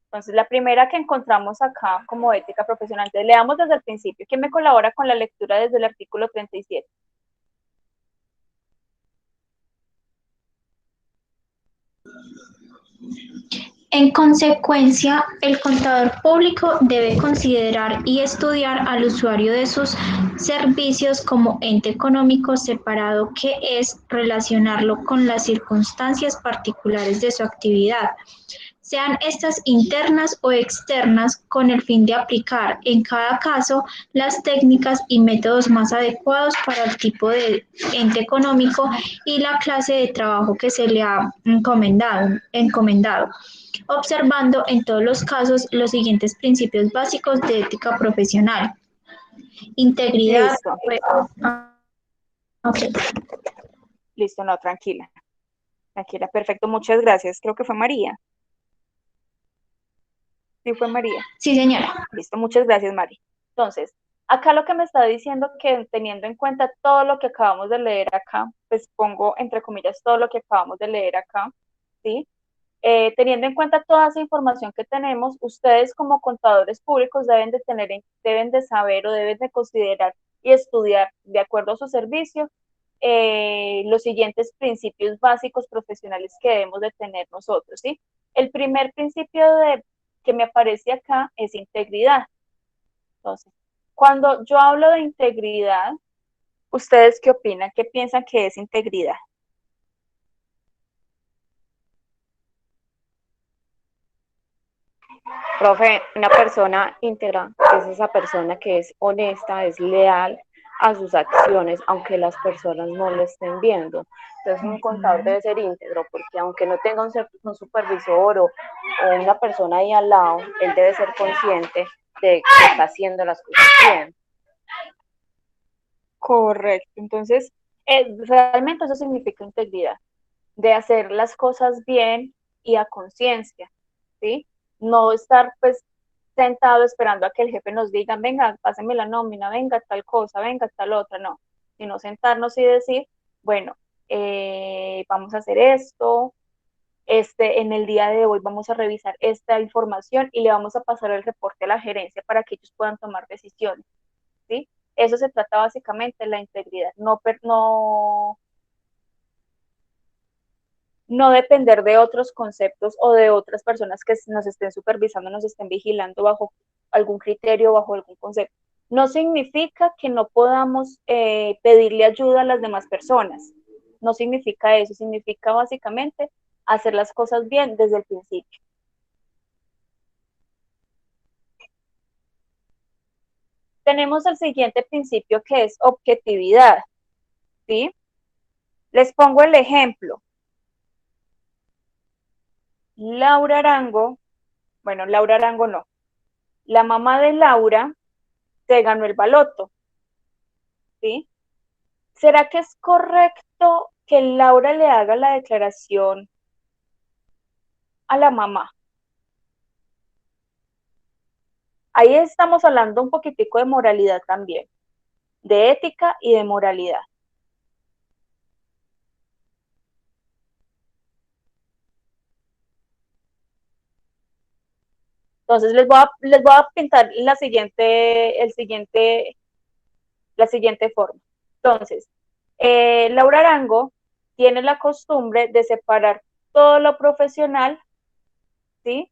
Entonces, la primera que encontramos acá como ética profesional, entonces, leamos desde el principio. ¿Quién me colabora con la lectura desde el artículo 37? En consecuencia, el contador público debe considerar y estudiar al usuario de sus servicios como ente económico separado, que es relacionarlo con las circunstancias particulares de su actividad, sean estas internas o externas, con el fin de aplicar en cada caso las técnicas y métodos más adecuados para el tipo de ente económico y la clase de trabajo que se le ha encomendado, observando en todos los casos los siguientes principios básicos de ética profesional. Integridad. Listo. Okay. Listo, no, tranquila. Tranquila, perfecto, muchas gracias. Creo que fue María. Sí, fue María. Sí, señora. Listo, muchas gracias, Mari. Entonces, acá lo que me está diciendo que teniendo en cuenta todo lo que acabamos de leer acá, pues pongo entre comillas todo lo que acabamos de leer acá, ¿sí? Teniendo en cuenta toda esa información que tenemos, ustedes como contadores públicos deben de saber o deben de considerar y estudiar de acuerdo a su servicio los siguientes principios básicos profesionales que debemos de tener nosotros, ¿sí? El primer principio que me aparece acá es integridad. Entonces, cuando yo hablo de integridad, ¿ustedes qué opinan? ¿Qué piensan que es integridad? Profe, una persona íntegra es esa persona que es honesta, es leal a sus acciones, aunque las personas no lo estén viendo. Entonces, un contador debe ser íntegro, porque aunque no tenga un supervisor o una persona ahí al lado, él debe ser consciente de que está haciendo las cosas bien. Correcto. Entonces, realmente eso significa integridad, de hacer las cosas bien y a conciencia, ¿sí? No estar pues sentado esperando a que el jefe nos diga, venga, páseme la nómina, venga tal cosa, venga tal otra, no, sino sentarnos y decir, bueno, vamos a hacer esto, en el día de hoy vamos a revisar esta información y le vamos a pasar el reporte a la gerencia para que ellos puedan tomar decisiones, ¿sí? Eso se trata básicamente de la integridad, no depender de otros conceptos o de otras personas que nos estén supervisando, nos estén vigilando bajo algún criterio, bajo algún concepto. No significa que no podamos pedirle ayuda a las demás personas. No significa eso, significa básicamente hacer las cosas bien desde el principio. Tenemos el siguiente principio que es objetividad, ¿sí? Les pongo el ejemplo. Laura Arango no. La mamá de Laura se ganó el baloto, ¿sí? ¿Será que es correcto que Laura le haga la declaración a la mamá? Ahí estamos hablando un poquitico de moralidad también, de ética y de moralidad. Entonces les voy a pintar la siguiente forma. Entonces, Laura Arango tiene la costumbre de separar todo lo profesional, ¿sí?,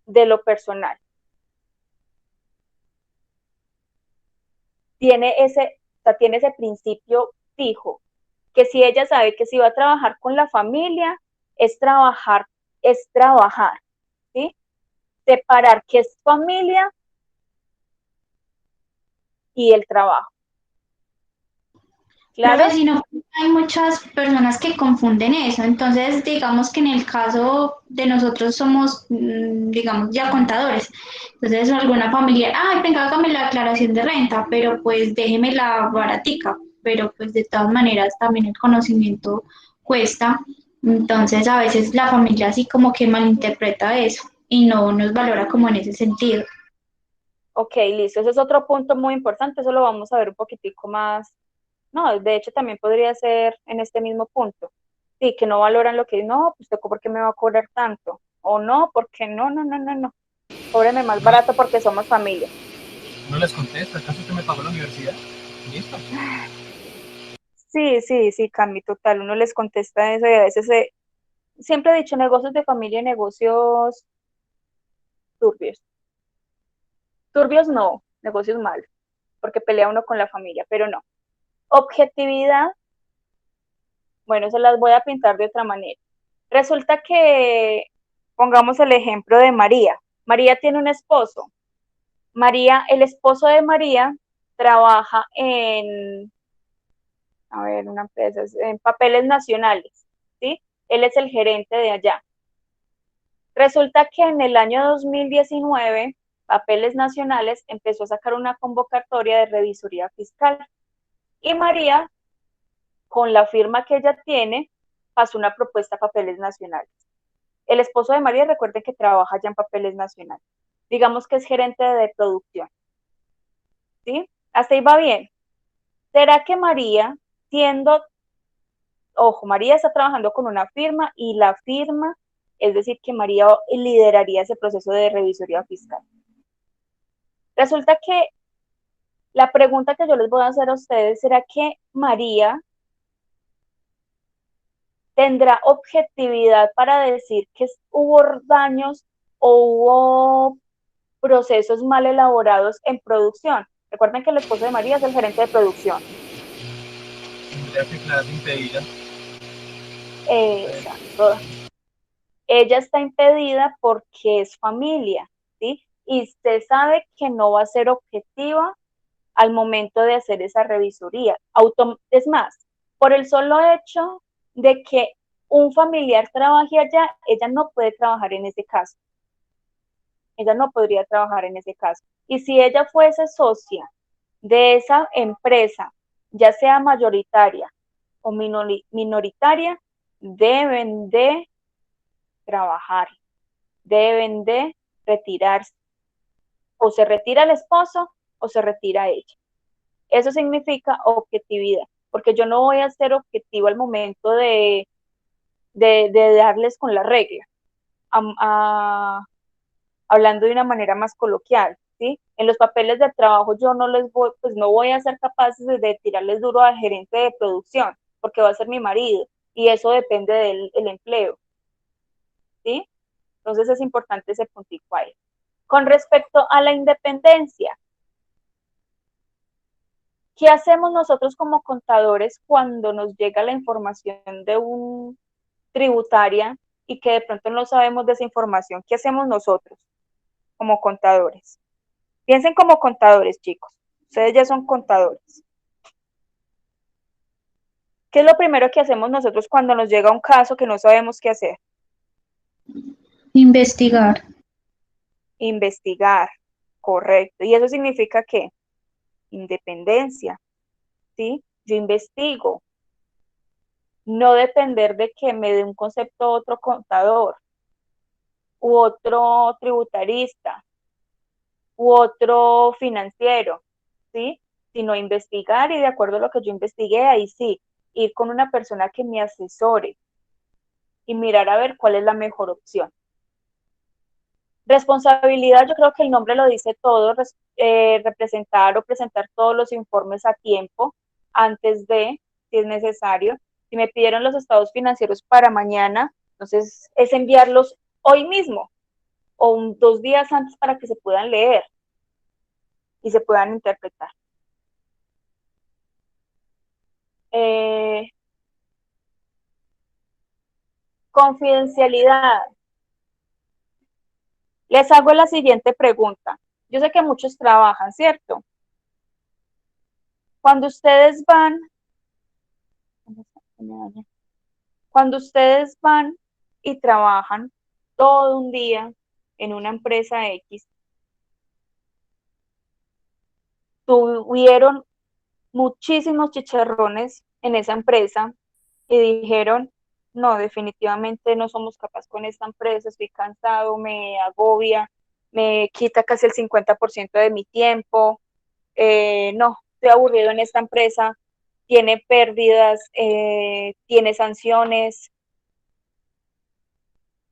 de lo personal. Tiene ese principio fijo, que si ella sabe que si va a trabajar con la familia, es trabajar, ¿sí? Separar qué es familia y el trabajo. Claro, pero si no, hay muchas personas que confunden eso. Entonces, digamos que en el caso de nosotros somos, digamos, ya contadores. Entonces, alguna familia, ay, venga, hágame la declaración de renta, pero pues déjeme la baratica. Pero pues de todas maneras también el conocimiento cuesta. Entonces, a veces la familia así como que malinterpreta eso y no nos valora como en ese sentido. Ok, listo. Ese es otro punto muy importante. Eso lo vamos a ver un poquitico más. No, de hecho también podría ser en este mismo punto. Sí, que no valoran lo que, no, pues ¿por qué me va a cobrar tanto? O no, porque no. Cóbreme más barato porque somos familia. No les contesto, ¿acaso usted me pagó la universidad? ¿Listo? Sí, Cami, total. Uno les contesta eso y a veces siempre he dicho negocios de familia y negocios turbios. Turbios no, negocios malos, porque pelea uno con la familia, pero no. Objetividad, bueno, se las voy a pintar de otra manera. Resulta que, pongamos el ejemplo de María. María tiene un esposo. El esposo de María trabaja en una empresa, en Papeles Nacionales, ¿sí? Él es el gerente de allá. Resulta que en el año 2019, Papeles Nacionales empezó a sacar una convocatoria de revisoría fiscal y María, con la firma que ella tiene, pasó una propuesta a Papeles Nacionales. El esposo de María, recuerden que trabaja ya en Papeles Nacionales. Digamos que es gerente de producción. ¿Sí? Hasta ahí va bien. ¿Será que María, María está trabajando con una firma y la firma, es decir, que María lideraría ese proceso de revisoría fiscal? Resulta que La pregunta que yo les voy a hacer a ustedes, ¿será que María tendrá objetividad para decir que hubo daños o hubo procesos mal elaborados en producción? Recuerden que el esposo de María es el gerente de producción. Tendría que declararse impedida. Exacto. Ella está impedida porque es familia, ¿sí? Y usted sabe que no va a ser objetiva al momento de hacer esa revisoría. Es más, por el solo hecho de que un familiar trabaje allá, ella no puede trabajar en ese caso. Ella no podría trabajar en ese caso. Y si ella fuese socia de esa empresa, ya sea mayoritaria o minoritaria, deben de trabajar, deben de retirarse. O se retira el esposo o se retira ella. Eso significa objetividad, porque yo no voy a ser objetivo al momento de darles con la regla, hablando de una manera más coloquial, ¿sí? En los papeles de trabajo yo no les voy, pues no voy a ser capaz de tirarles duro al gerente de producción, porque va a ser mi marido, y eso depende del empleo, ¿sí? Entonces es importante ese puntico ahí. Con respecto a la independencia, ¿qué hacemos nosotros como contadores cuando nos llega la información de un tributaria y que de pronto no sabemos de esa información? ¿Qué hacemos nosotros como contadores? Piensen como contadores, chicos. Ustedes ya son contadores. ¿Qué es lo primero que hacemos nosotros cuando nos llega un caso que no sabemos qué hacer? Investigar. Investigar, correcto. ¿Y eso significa qué? Independencia, ¿sí? Yo investigo. No depender de que me dé un concepto otro contador u otro tributarista u otro financiero, ¿sí? Sino investigar y de acuerdo a lo que yo investigué, ahí sí, ir con una persona que me asesore y mirar a ver cuál es la mejor opción. Responsabilidad, yo creo que el nombre lo dice todo, representar o presentar todos los informes a tiempo, antes de, si es necesario. Si me pidieron los estados financieros para mañana, entonces es enviarlos hoy mismo o 2 días antes para que se puedan leer y se puedan interpretar. Confidencialidad. Les hago la siguiente pregunta. Yo sé que muchos trabajan, ¿cierto? Cuando ustedes van y trabajan todo un día en una empresa X, tuvieron muchísimos chicharrones en esa empresa y dijeron, no, definitivamente no somos capaces con esta empresa, estoy cansado, me agobia, me quita casi el 50% de mi tiempo, no, estoy aburrido en esta empresa, tiene pérdidas, tiene sanciones.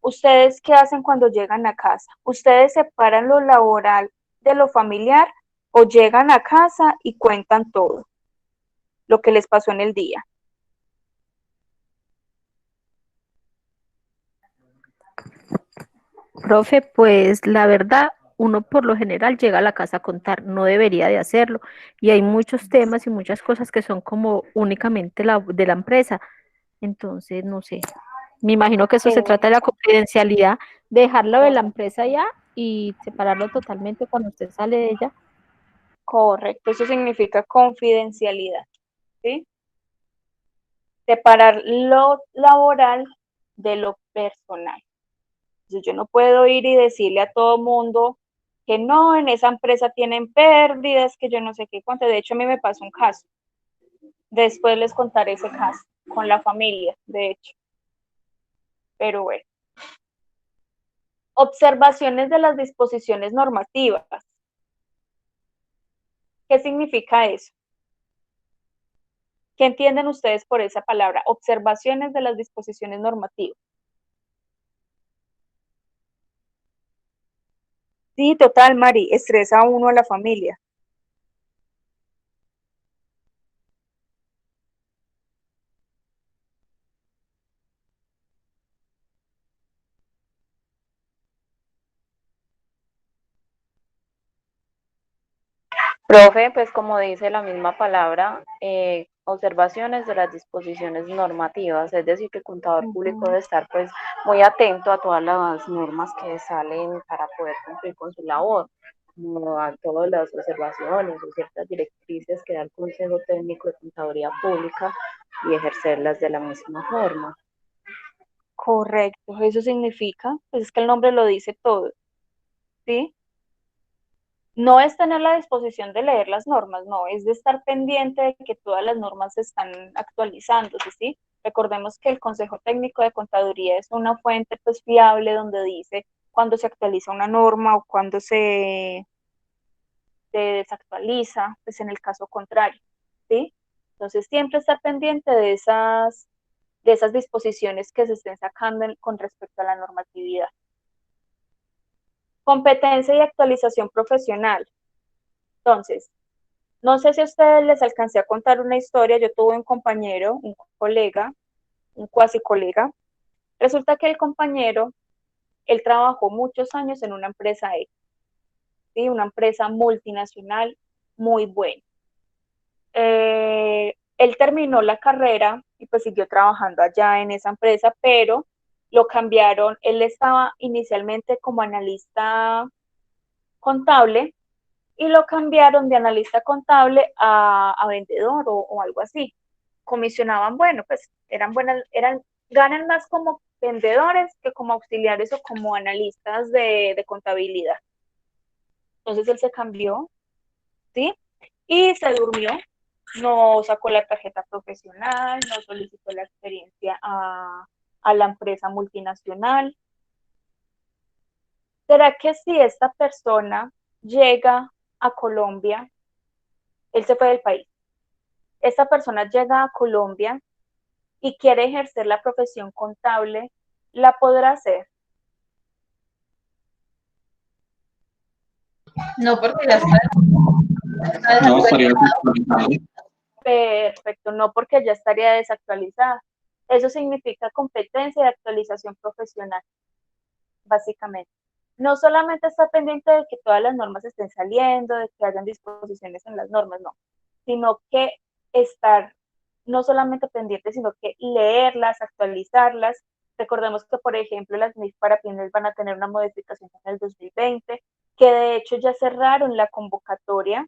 ¿Ustedes qué hacen cuando llegan a casa? ¿Ustedes separan lo laboral de lo familiar o llegan a casa y cuentan todo lo que les pasó en el día? Profe, pues la verdad, uno por lo general llega a la casa a contar, no debería de hacerlo. Y hay muchos temas y muchas cosas que son como únicamente de la empresa. Entonces, no sé, me imagino que eso se trata de la confidencialidad, dejarlo de la empresa ya y separarlo totalmente cuando usted sale de ella. Correcto, eso significa confidencialidad, ¿sí? Separar lo laboral de lo personal. Entonces, yo no puedo ir y decirle a todo mundo que no, en esa empresa tienen pérdidas, que yo no sé qué cuánto. De hecho, a mí me pasó un caso. Después les contaré ese caso con la familia, de hecho. Pero bueno. Observaciones de las disposiciones normativas. ¿Qué significa eso? ¿Qué entienden ustedes por esa palabra? Observaciones de las disposiciones normativas. Sí, total, Mari, estresa a uno a la familia. Profe, pues como dice la misma palabra, observaciones de las disposiciones normativas, es decir, que el contador público debe estar pues muy atento a todas las normas que salen para poder cumplir con su labor, como a todas las observaciones o ciertas directrices que da el Consejo Técnico de Contaduría Pública y ejercerlas de la misma forma. Correcto, eso significa, pues es que el nombre lo dice todo, ¿sí? No es tener la disposición de leer las normas, no, es de estar pendiente de que todas las normas se están actualizándose, ¿sí? Recordemos que el Consejo Técnico de Contaduría es una fuente pues fiable donde dice cuándo se actualiza una norma o cuándo se desactualiza, pues en el caso contrario, ¿sí? Entonces siempre estar pendiente de esas disposiciones que se estén sacando con respecto a la normatividad. Competencia y actualización profesional. Entonces, no sé si a ustedes les alcancé a contar una historia. Yo tuve un compañero, un colega, un cuasi colega. Resulta que el compañero, él trabajó muchos años en una empresa X, ¿sí? Una empresa multinacional muy buena. Él terminó la carrera y pues siguió trabajando allá en esa empresa, pero lo cambiaron. Él estaba inicialmente como analista contable y lo cambiaron de analista contable a vendedor o algo así. Comisionaban, bueno, pues ganan más como vendedores que como auxiliares o como analistas de contabilidad. Entonces él se cambió, ¿sí? Y se durmió, no sacó la tarjeta profesional, no solicitó la experiencia a la empresa multinacional. ¿Será que si esta persona llega a Colombia, él se fue del país, esta persona llega a Colombia y quiere ejercer la profesión contable, la podrá hacer? No, porque ya está. No, estaría desactualizado. Perfecto, no, porque ya estaría desactualizada. Eso significa competencia y actualización profesional, básicamente. No solamente está pendiente de que todas las normas estén saliendo, de que hayan disposiciones en las normas, no, sino que estar no solamente pendiente, sino que leerlas, actualizarlas. Recordemos que, por ejemplo, las NIF para pymes van a tener una modificación en el 2020, que de hecho ya cerraron la convocatoria.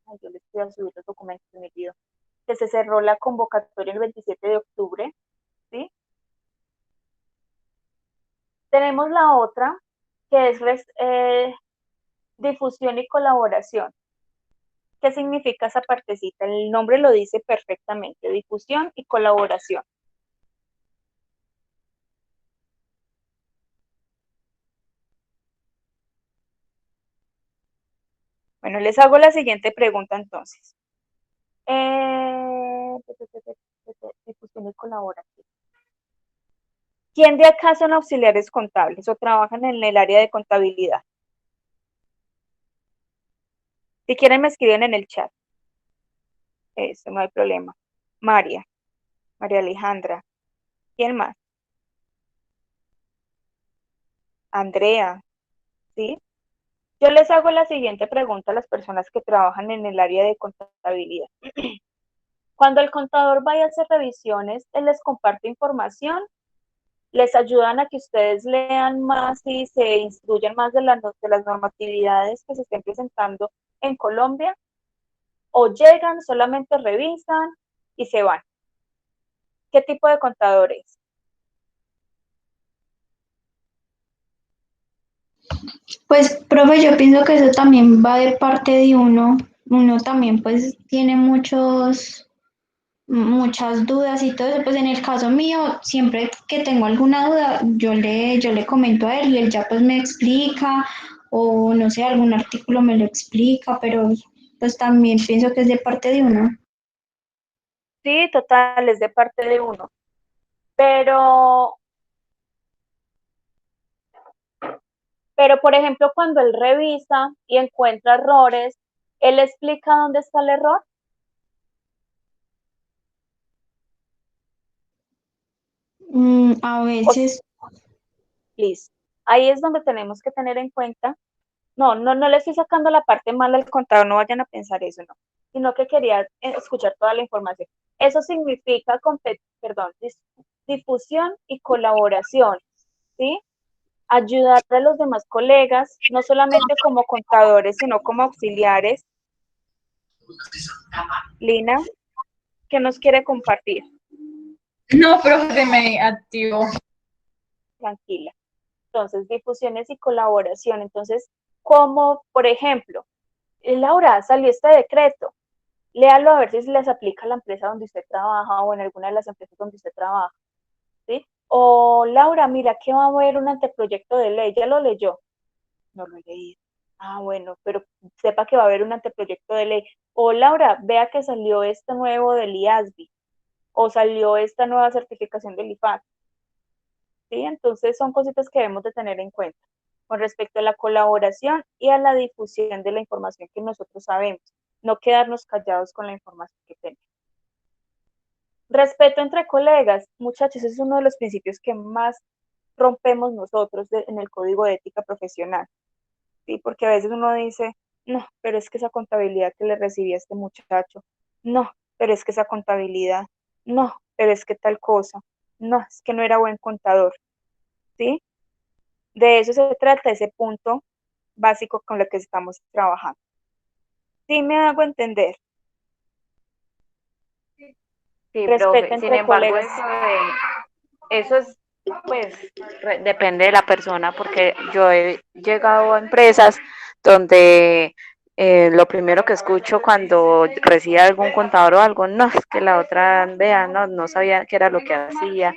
Ay, yo les voy a subir los documentos de mi video. Que se cerró la convocatoria el 27 de octubre, ¿sí? Tenemos la otra, que es difusión y colaboración. ¿Qué significa esa partecita? El nombre lo dice perfectamente, difusión y colaboración. Bueno, les hago la siguiente pregunta entonces. Difusión y colaboración. ¿Quién de acá son auxiliares contables o trabajan en el área de contabilidad? Si quieren me escriben en el chat. Eso, no hay problema. María Alejandra. ¿Quién más? Andrea, ¿sí? Yo les hago la siguiente pregunta a las personas que trabajan en el área de contabilidad. Cuando el contador vaya a hacer revisiones, él les comparte información, les ayudan a que ustedes lean más y se instruyan más de las normatividades que se estén presentando en Colombia, o llegan, solamente revisan y se van. ¿Qué tipo de contadores? Pues, profe, yo pienso que eso también va de parte de uno. Uno también pues tiene muchas dudas y todo eso. Pues en el caso mío, siempre que tengo alguna duda, yo le comento a él y él ya pues me explica, o no sé, algún artículo me lo explica, pero pues también pienso que es de parte de uno. Sí, total, es de parte de uno. Pero, por ejemplo, cuando él revisa y encuentra errores, ¿él explica dónde está el error? A veces. Listo. Ahí es donde tenemos que tener en cuenta no le estoy sacando la parte mala al contador, no vayan a pensar eso, no, sino que quería escuchar toda la información. Eso significa, difusión y colaboración, ¿sí? Ayudar a los demás colegas, no solamente como contadores, sino como auxiliares. Lina, ¿qué nos quiere compartir? No, profe, me activó. Tranquila. Entonces, difusiones y colaboración. Entonces, como, por ejemplo, Laura, salió este decreto, léalo a ver si les aplica a la empresa donde usted trabaja o en alguna de las empresas donde usted trabaja, ¿sí? O Laura, mira que va a haber un anteproyecto de ley, ¿ya lo leyó? No lo he leído. Ah, bueno, pero sepa que va a haber un anteproyecto de ley. O Laura, vea que salió este nuevo del IASBI, o salió esta nueva certificación del IFAC, ¿sí? Entonces son cositas que debemos de tener en cuenta con respecto a la colaboración y a la difusión de la información que nosotros sabemos, no quedarnos callados con la información que tenemos. Respeto entre colegas, muchachos, es uno de los principios que más rompemos nosotros en el código de ética profesional, ¿sí? Porque a veces uno dice, no, pero es que esa contabilidad que le recibí a este muchacho, no, pero es que esa contabilidad, no, pero es que tal cosa, no, es que no era buen contador, ¿sí? De eso se trata ese punto básico con lo que estamos trabajando. ¿Sí me hago entender? Sí, profe, sin embargo, eso es, pues, depende de la persona, porque yo he llegado a empresas donde lo primero que escucho cuando recibe algún contador o algo, no, es que la otra, vea, no sabía qué era lo que hacía,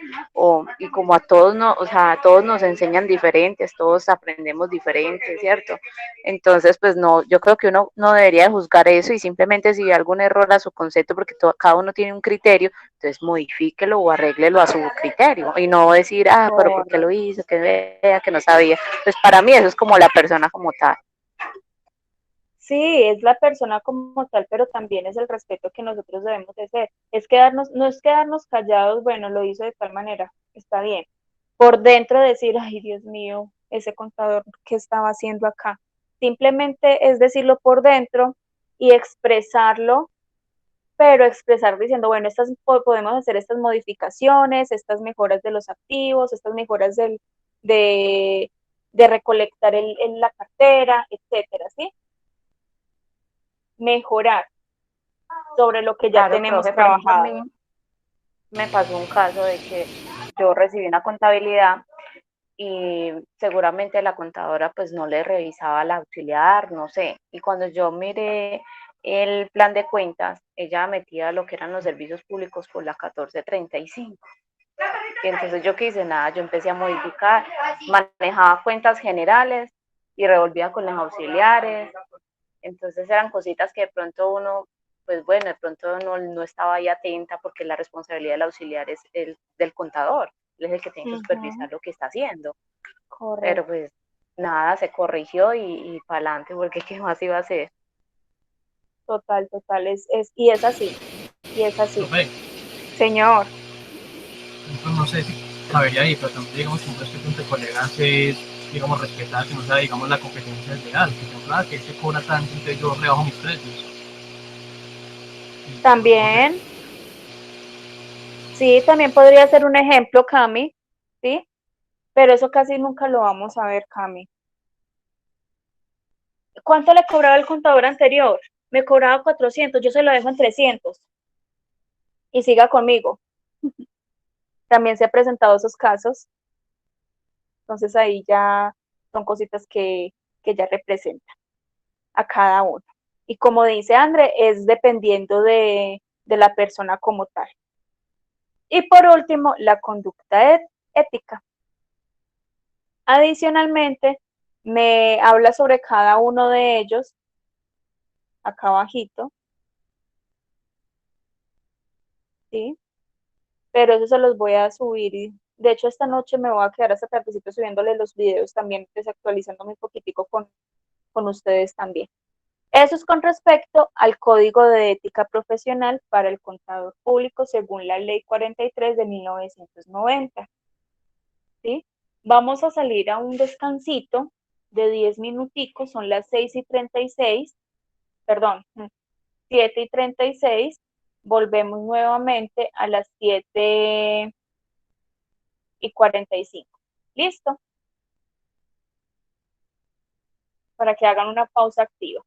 y como a todos, no, o sea, a todos nos enseñan diferentes, todos aprendemos diferentes, ¿cierto? Entonces, pues no, yo creo que uno no debería de juzgar eso y simplemente si hay algún error a su concepto, porque cada uno tiene un criterio, entonces modifíquelo o arréglelo a su criterio y no decir, pero ¿por qué lo hizo? Que vea, que no sabía. Pues para mí eso es como la persona como tal. Sí, es la persona como tal, pero también es el respeto que nosotros debemos de hacer. No es quedarnos callados, bueno, lo hizo de tal manera, está bien. Por dentro decir, ay, Dios mío, ese contador, ¿qué estaba haciendo acá? Simplemente es decirlo por dentro y expresarlo, pero expresar diciendo, bueno, podemos hacer estas modificaciones, estas mejoras de los activos, estas mejoras de recolectar la cartera, etcétera, ¿sí? Mejorar sobre lo que ya tenemos trabajado. A mí me pasó un caso de que yo recibí una contabilidad y seguramente la contadora pues no le revisaba al auxiliar, no sé, y cuando yo miré el plan de cuentas, ella metía lo que eran los servicios públicos por la 1435. Y entonces yo qué hice, nada, yo empecé a modificar, manejaba cuentas generales y revolvía con los auxiliares. Entonces eran cositas que de pronto uno, pues bueno, de pronto no estaba ahí atenta porque la responsabilidad del auxiliar es el del contador, él es el que tiene que supervisar lo que está haciendo. Correcto. Pero pues nada, se corrigió y para adelante, porque ¿qué más iba a hacer? Total, y es así, Señor. Pues no sé si cabería ahí, pero también digamos que un respeto entre colegas es, digamos, respetar que no sea, digamos, la competencia es legal, que no, claro, que se cobra tanto, entonces yo rebajo mis precios. También, sí, también podría ser un ejemplo, Cami, ¿sí? Pero eso casi nunca lo vamos a ver, Cami. ¿Cuánto le cobraba el contador anterior? Me cobraba 400, yo se lo dejo en 300. Y siga conmigo. También se han presentado esos casos. Entonces ahí ya son cositas que ya representan a cada uno. Y como dice André, es dependiendo de la persona como tal. Y por último, la conducta ética. Adicionalmente, me habla sobre cada uno de ellos, acá abajito, ¿sí? Pero eso se los voy a subir y de hecho esta noche me voy a quedar hasta tardecito subiéndole los videos también, desactualizándome un poquitico con ustedes también. Eso es con respecto al Código de Ética Profesional para el Contador Público según la Ley 43 de 1990. ¿Sí? Vamos a salir a un descansito de 10 minuticos, son las 6:36, perdón, 7:36, volvemos nuevamente a las 7:45. ¿Listo? Para que hagan una pausa activa.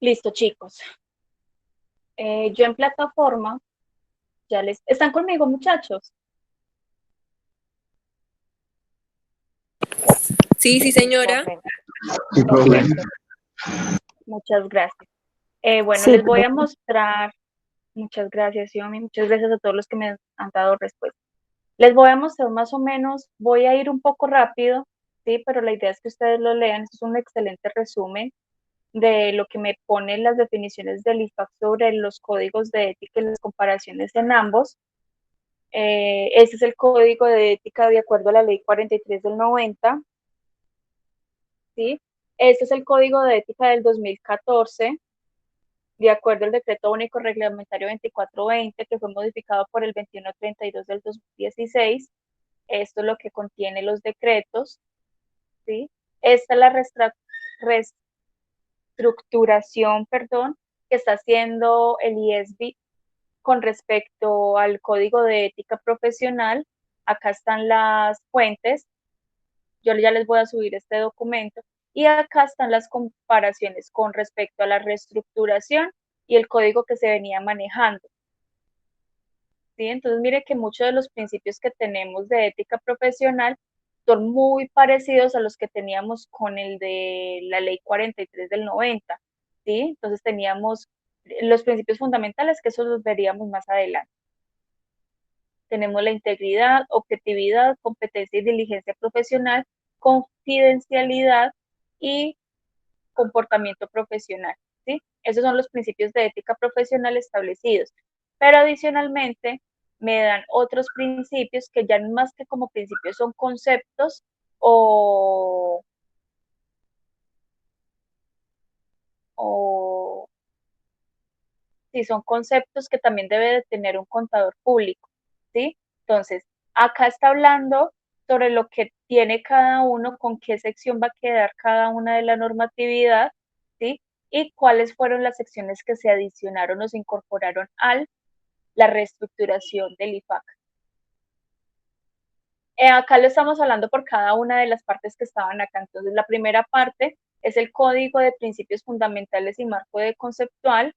Listo, chicos. Yo en plataforma, ya les... ¿Están conmigo, muchachos? Sí, sí, señora. Sí, profe. Muchas gracias. Bueno, Sí, les voy a mostrar, muchas gracias, Xiaomi, muchas gracias a todos los que me han dado respuesta. Les voy a mostrar más o menos, voy a ir un poco rápido, sí, pero la idea es que ustedes lo lean. Esto es un excelente resumen de lo que me ponen las definiciones del IFAC sobre los códigos de ética y las comparaciones en ambos. Este es el código de ética de acuerdo a la ley 43 del 90, ¿sí? Este es el código de ética del 2014, de acuerdo al decreto único reglamentario 2420, que fue modificado por el 2132 del 2016. Esto es lo que contiene los decretos, ¿sí? Esta es la reestructuración, perdón, que está haciendo el IESB con respecto al código de ética profesional. Acá están las fuentes. Yo ya les voy a subir este documento. Y acá están las comparaciones con respecto a la reestructuración y el código que se venía manejando. ¿Sí? Entonces, mire que muchos de los principios que tenemos de ética profesional son muy parecidos a los que teníamos con el de la ley 43 del 90. ¿Sí? Entonces, teníamos los principios fundamentales, que eso los veríamos más adelante. Tenemos la integridad, objetividad, competencia y diligencia profesional, confidencialidad y comportamiento profesional, ¿sí? Esos son los principios de ética profesional establecidos. Pero adicionalmente me dan otros principios que ya más que como principios son conceptos o sí, son conceptos que también debe de tener un contador público, ¿sí? Entonces, acá está hablando sobre lo que tiene cada uno, con qué sección va a quedar cada una de la normatividad, ¿sí? Y cuáles fueron las secciones que se adicionaron o se incorporaron a la reestructuración del IFAC. Acá lo estamos hablando por cada una de las partes que estaban acá. Entonces, la primera parte es el Código de Principios Fundamentales y Marco de Conceptual.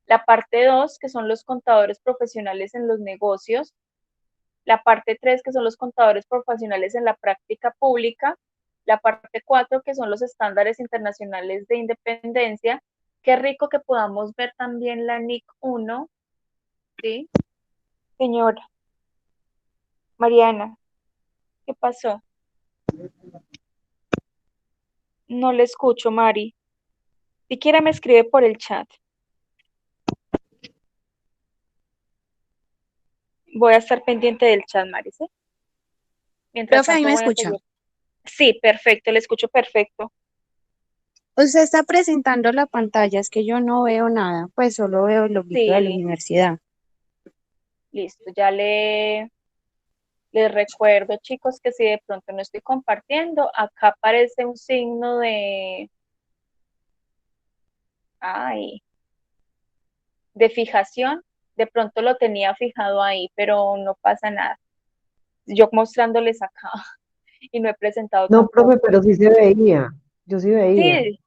La parte 2, que son los contadores profesionales en los negocios. La parte 3, que son los contadores profesionales en la práctica pública. La parte 4, que son los estándares internacionales de independencia. Qué rico que podamos ver también la NIC 1, ¿sí? Señora Mariana, ¿qué pasó? No le escucho, Mari. Si quiere me escribe por el chat. Voy a estar pendiente del chat, Mari, ¿sí? Mientras Profe, ¿ahí tanto me voy a escucha? seguir. Sí, perfecto, le escucho perfecto. Usted está presentando la pantalla, es que yo no veo nada, pues solo veo el loguito de la Sí, universidad. listo, ya les recuerdo, chicos, que si de pronto no estoy compartiendo, acá aparece un signo de fijación. De pronto lo tenía fijado ahí, pero no pasa nada. Yo mostrándoles acá y no he presentado No, tampoco. profe, pero sí se veía. Yo sí veía. Sí,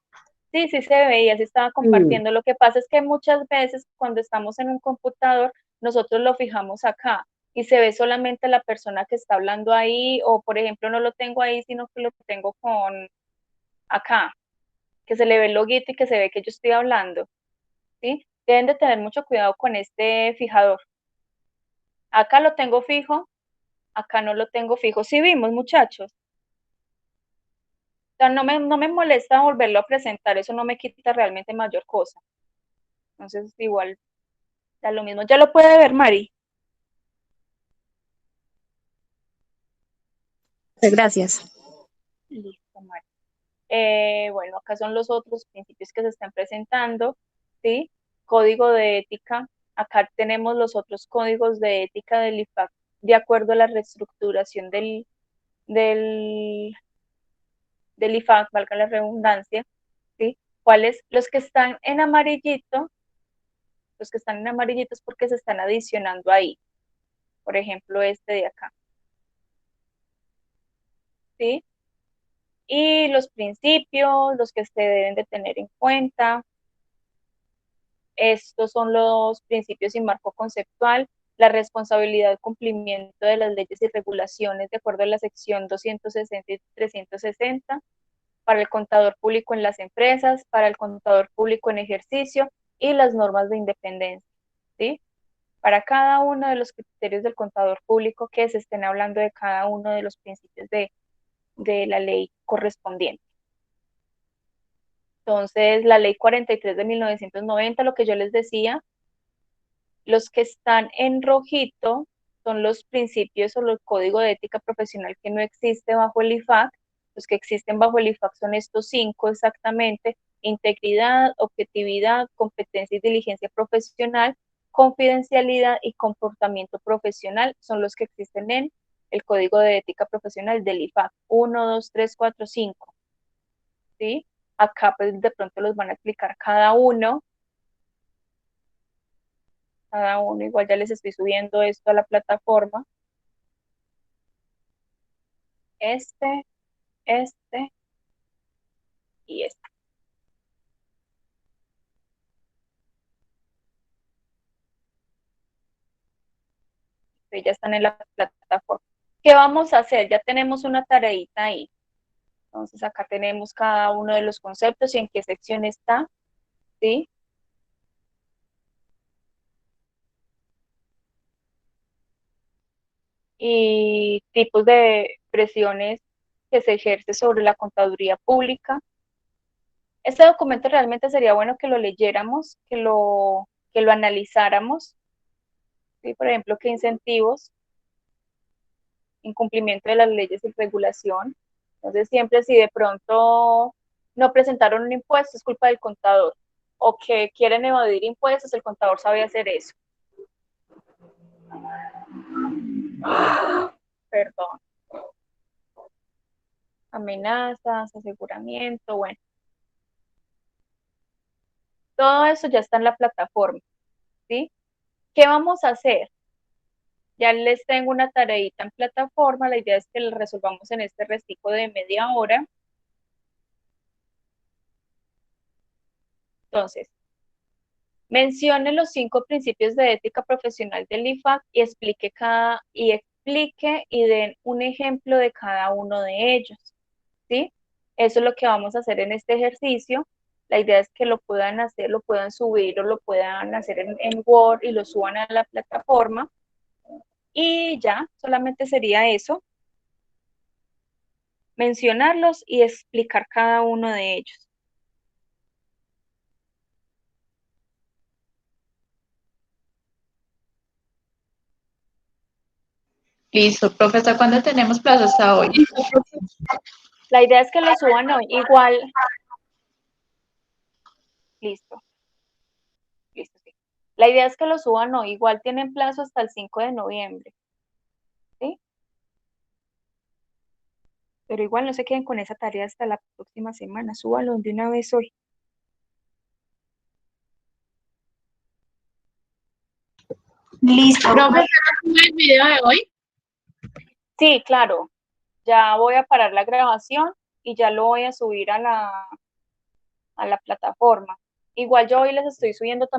sí, sí se veía, se estaba Sí. compartiendo. Lo que pasa es que muchas veces cuando estamos en un computador, nosotros lo fijamos acá y se ve solamente la persona que está hablando ahí, o por ejemplo no lo tengo ahí, sino que lo tengo con acá, que se le ve el loguito y que se ve que yo estoy hablando, ¿sí? Deben de tener mucho cuidado con este fijador. Acá lo tengo fijo, acá no lo tengo fijo. Sí vimos, muchachos. O sea, no me molesta volverlo a presentar, eso no me quita realmente mayor cosa. Entonces, igual, da lo mismo. ¿Ya lo puede ver, Mari? Gracias. Listo, Mari. Bueno, acá son los otros principios que se están presentando, ¿sí? Código de ética. Acá tenemos los otros códigos de ética del IFAC, de acuerdo a la reestructuración del IFAC, valga la redundancia, ¿sí? ¿Cuáles? Los que están en amarillito, los que están en amarillito es porque se están adicionando ahí. Por ejemplo, este de acá, ¿sí? Y los principios, los que se deben de tener en cuenta. Estos son los principios y marco conceptual, la responsabilidad de cumplimiento de las leyes y regulaciones de acuerdo a la sección 260 y 360, para el contador público en las empresas, para el contador público en ejercicio y las normas de independencia, ¿sí? Para cada uno de los criterios del contador público que se estén hablando de cada uno de los principios de la ley correspondiente. Entonces, la ley 43 de 1990, lo que yo les decía, los que están en rojito son los principios o el código de ética profesional que no existe bajo el IFAC. Los que existen bajo el IFAC son estos 5 exactamente: integridad, objetividad, competencia y diligencia profesional, confidencialidad y comportamiento profesional, son los que existen en el código de ética profesional del IFAC. 1, 2, 3, 4, 5. ¿Sí? Acá pues de pronto los van a explicar cada uno. Igual ya les estoy subiendo esto a la plataforma. Este y este. Ya están en la plataforma. ¿Qué vamos a hacer? Ya tenemos una tareita ahí. Entonces acá tenemos cada uno de los conceptos y en qué sección está, ¿sí? Y tipos de presiones que se ejerce sobre la contaduría pública. Este documento realmente sería bueno que lo leyéramos, que lo analizáramos, ¿sí? Por ejemplo, qué incentivos, incumplimiento de las leyes y regulación. Entonces, siempre si de pronto no presentaron un impuesto, es culpa del contador. O que quieren evadir impuestos, el contador sabe hacer eso. Perdón. Amenazas, aseguramiento, bueno. Todo eso ya está en la plataforma, ¿sí? ¿Qué vamos a hacer? Ya les tengo una tareita en plataforma, la idea es que la resolvamos en este restico de media hora. Entonces, mencione los 5 principios de ética profesional del IFAC y explique y den un ejemplo de cada uno de ellos, ¿sí? Eso es lo que vamos a hacer en este ejercicio. La idea es que lo puedan hacer, lo puedan subir o lo puedan hacer en Word y lo suban a la plataforma. Y ya, solamente sería eso. Mencionarlos y explicar cada uno de ellos. Listo, profesor, ¿cuándo tenemos plazo? Hasta hoy. La idea es que lo suban hoy. Igual. Listo. Listo, sí. La idea es que lo suban hoy. Igual tienen plazo hasta el 5 de noviembre. ¿Sí? Pero igual no se queden con esa tarea hasta la próxima semana. Súbanlo de una vez hoy. Listo. ¿Profesor, el video de hoy? Sí, claro. Ya voy a parar la grabación y ya lo voy a subir a la plataforma. Igual yo hoy les estoy subiendo también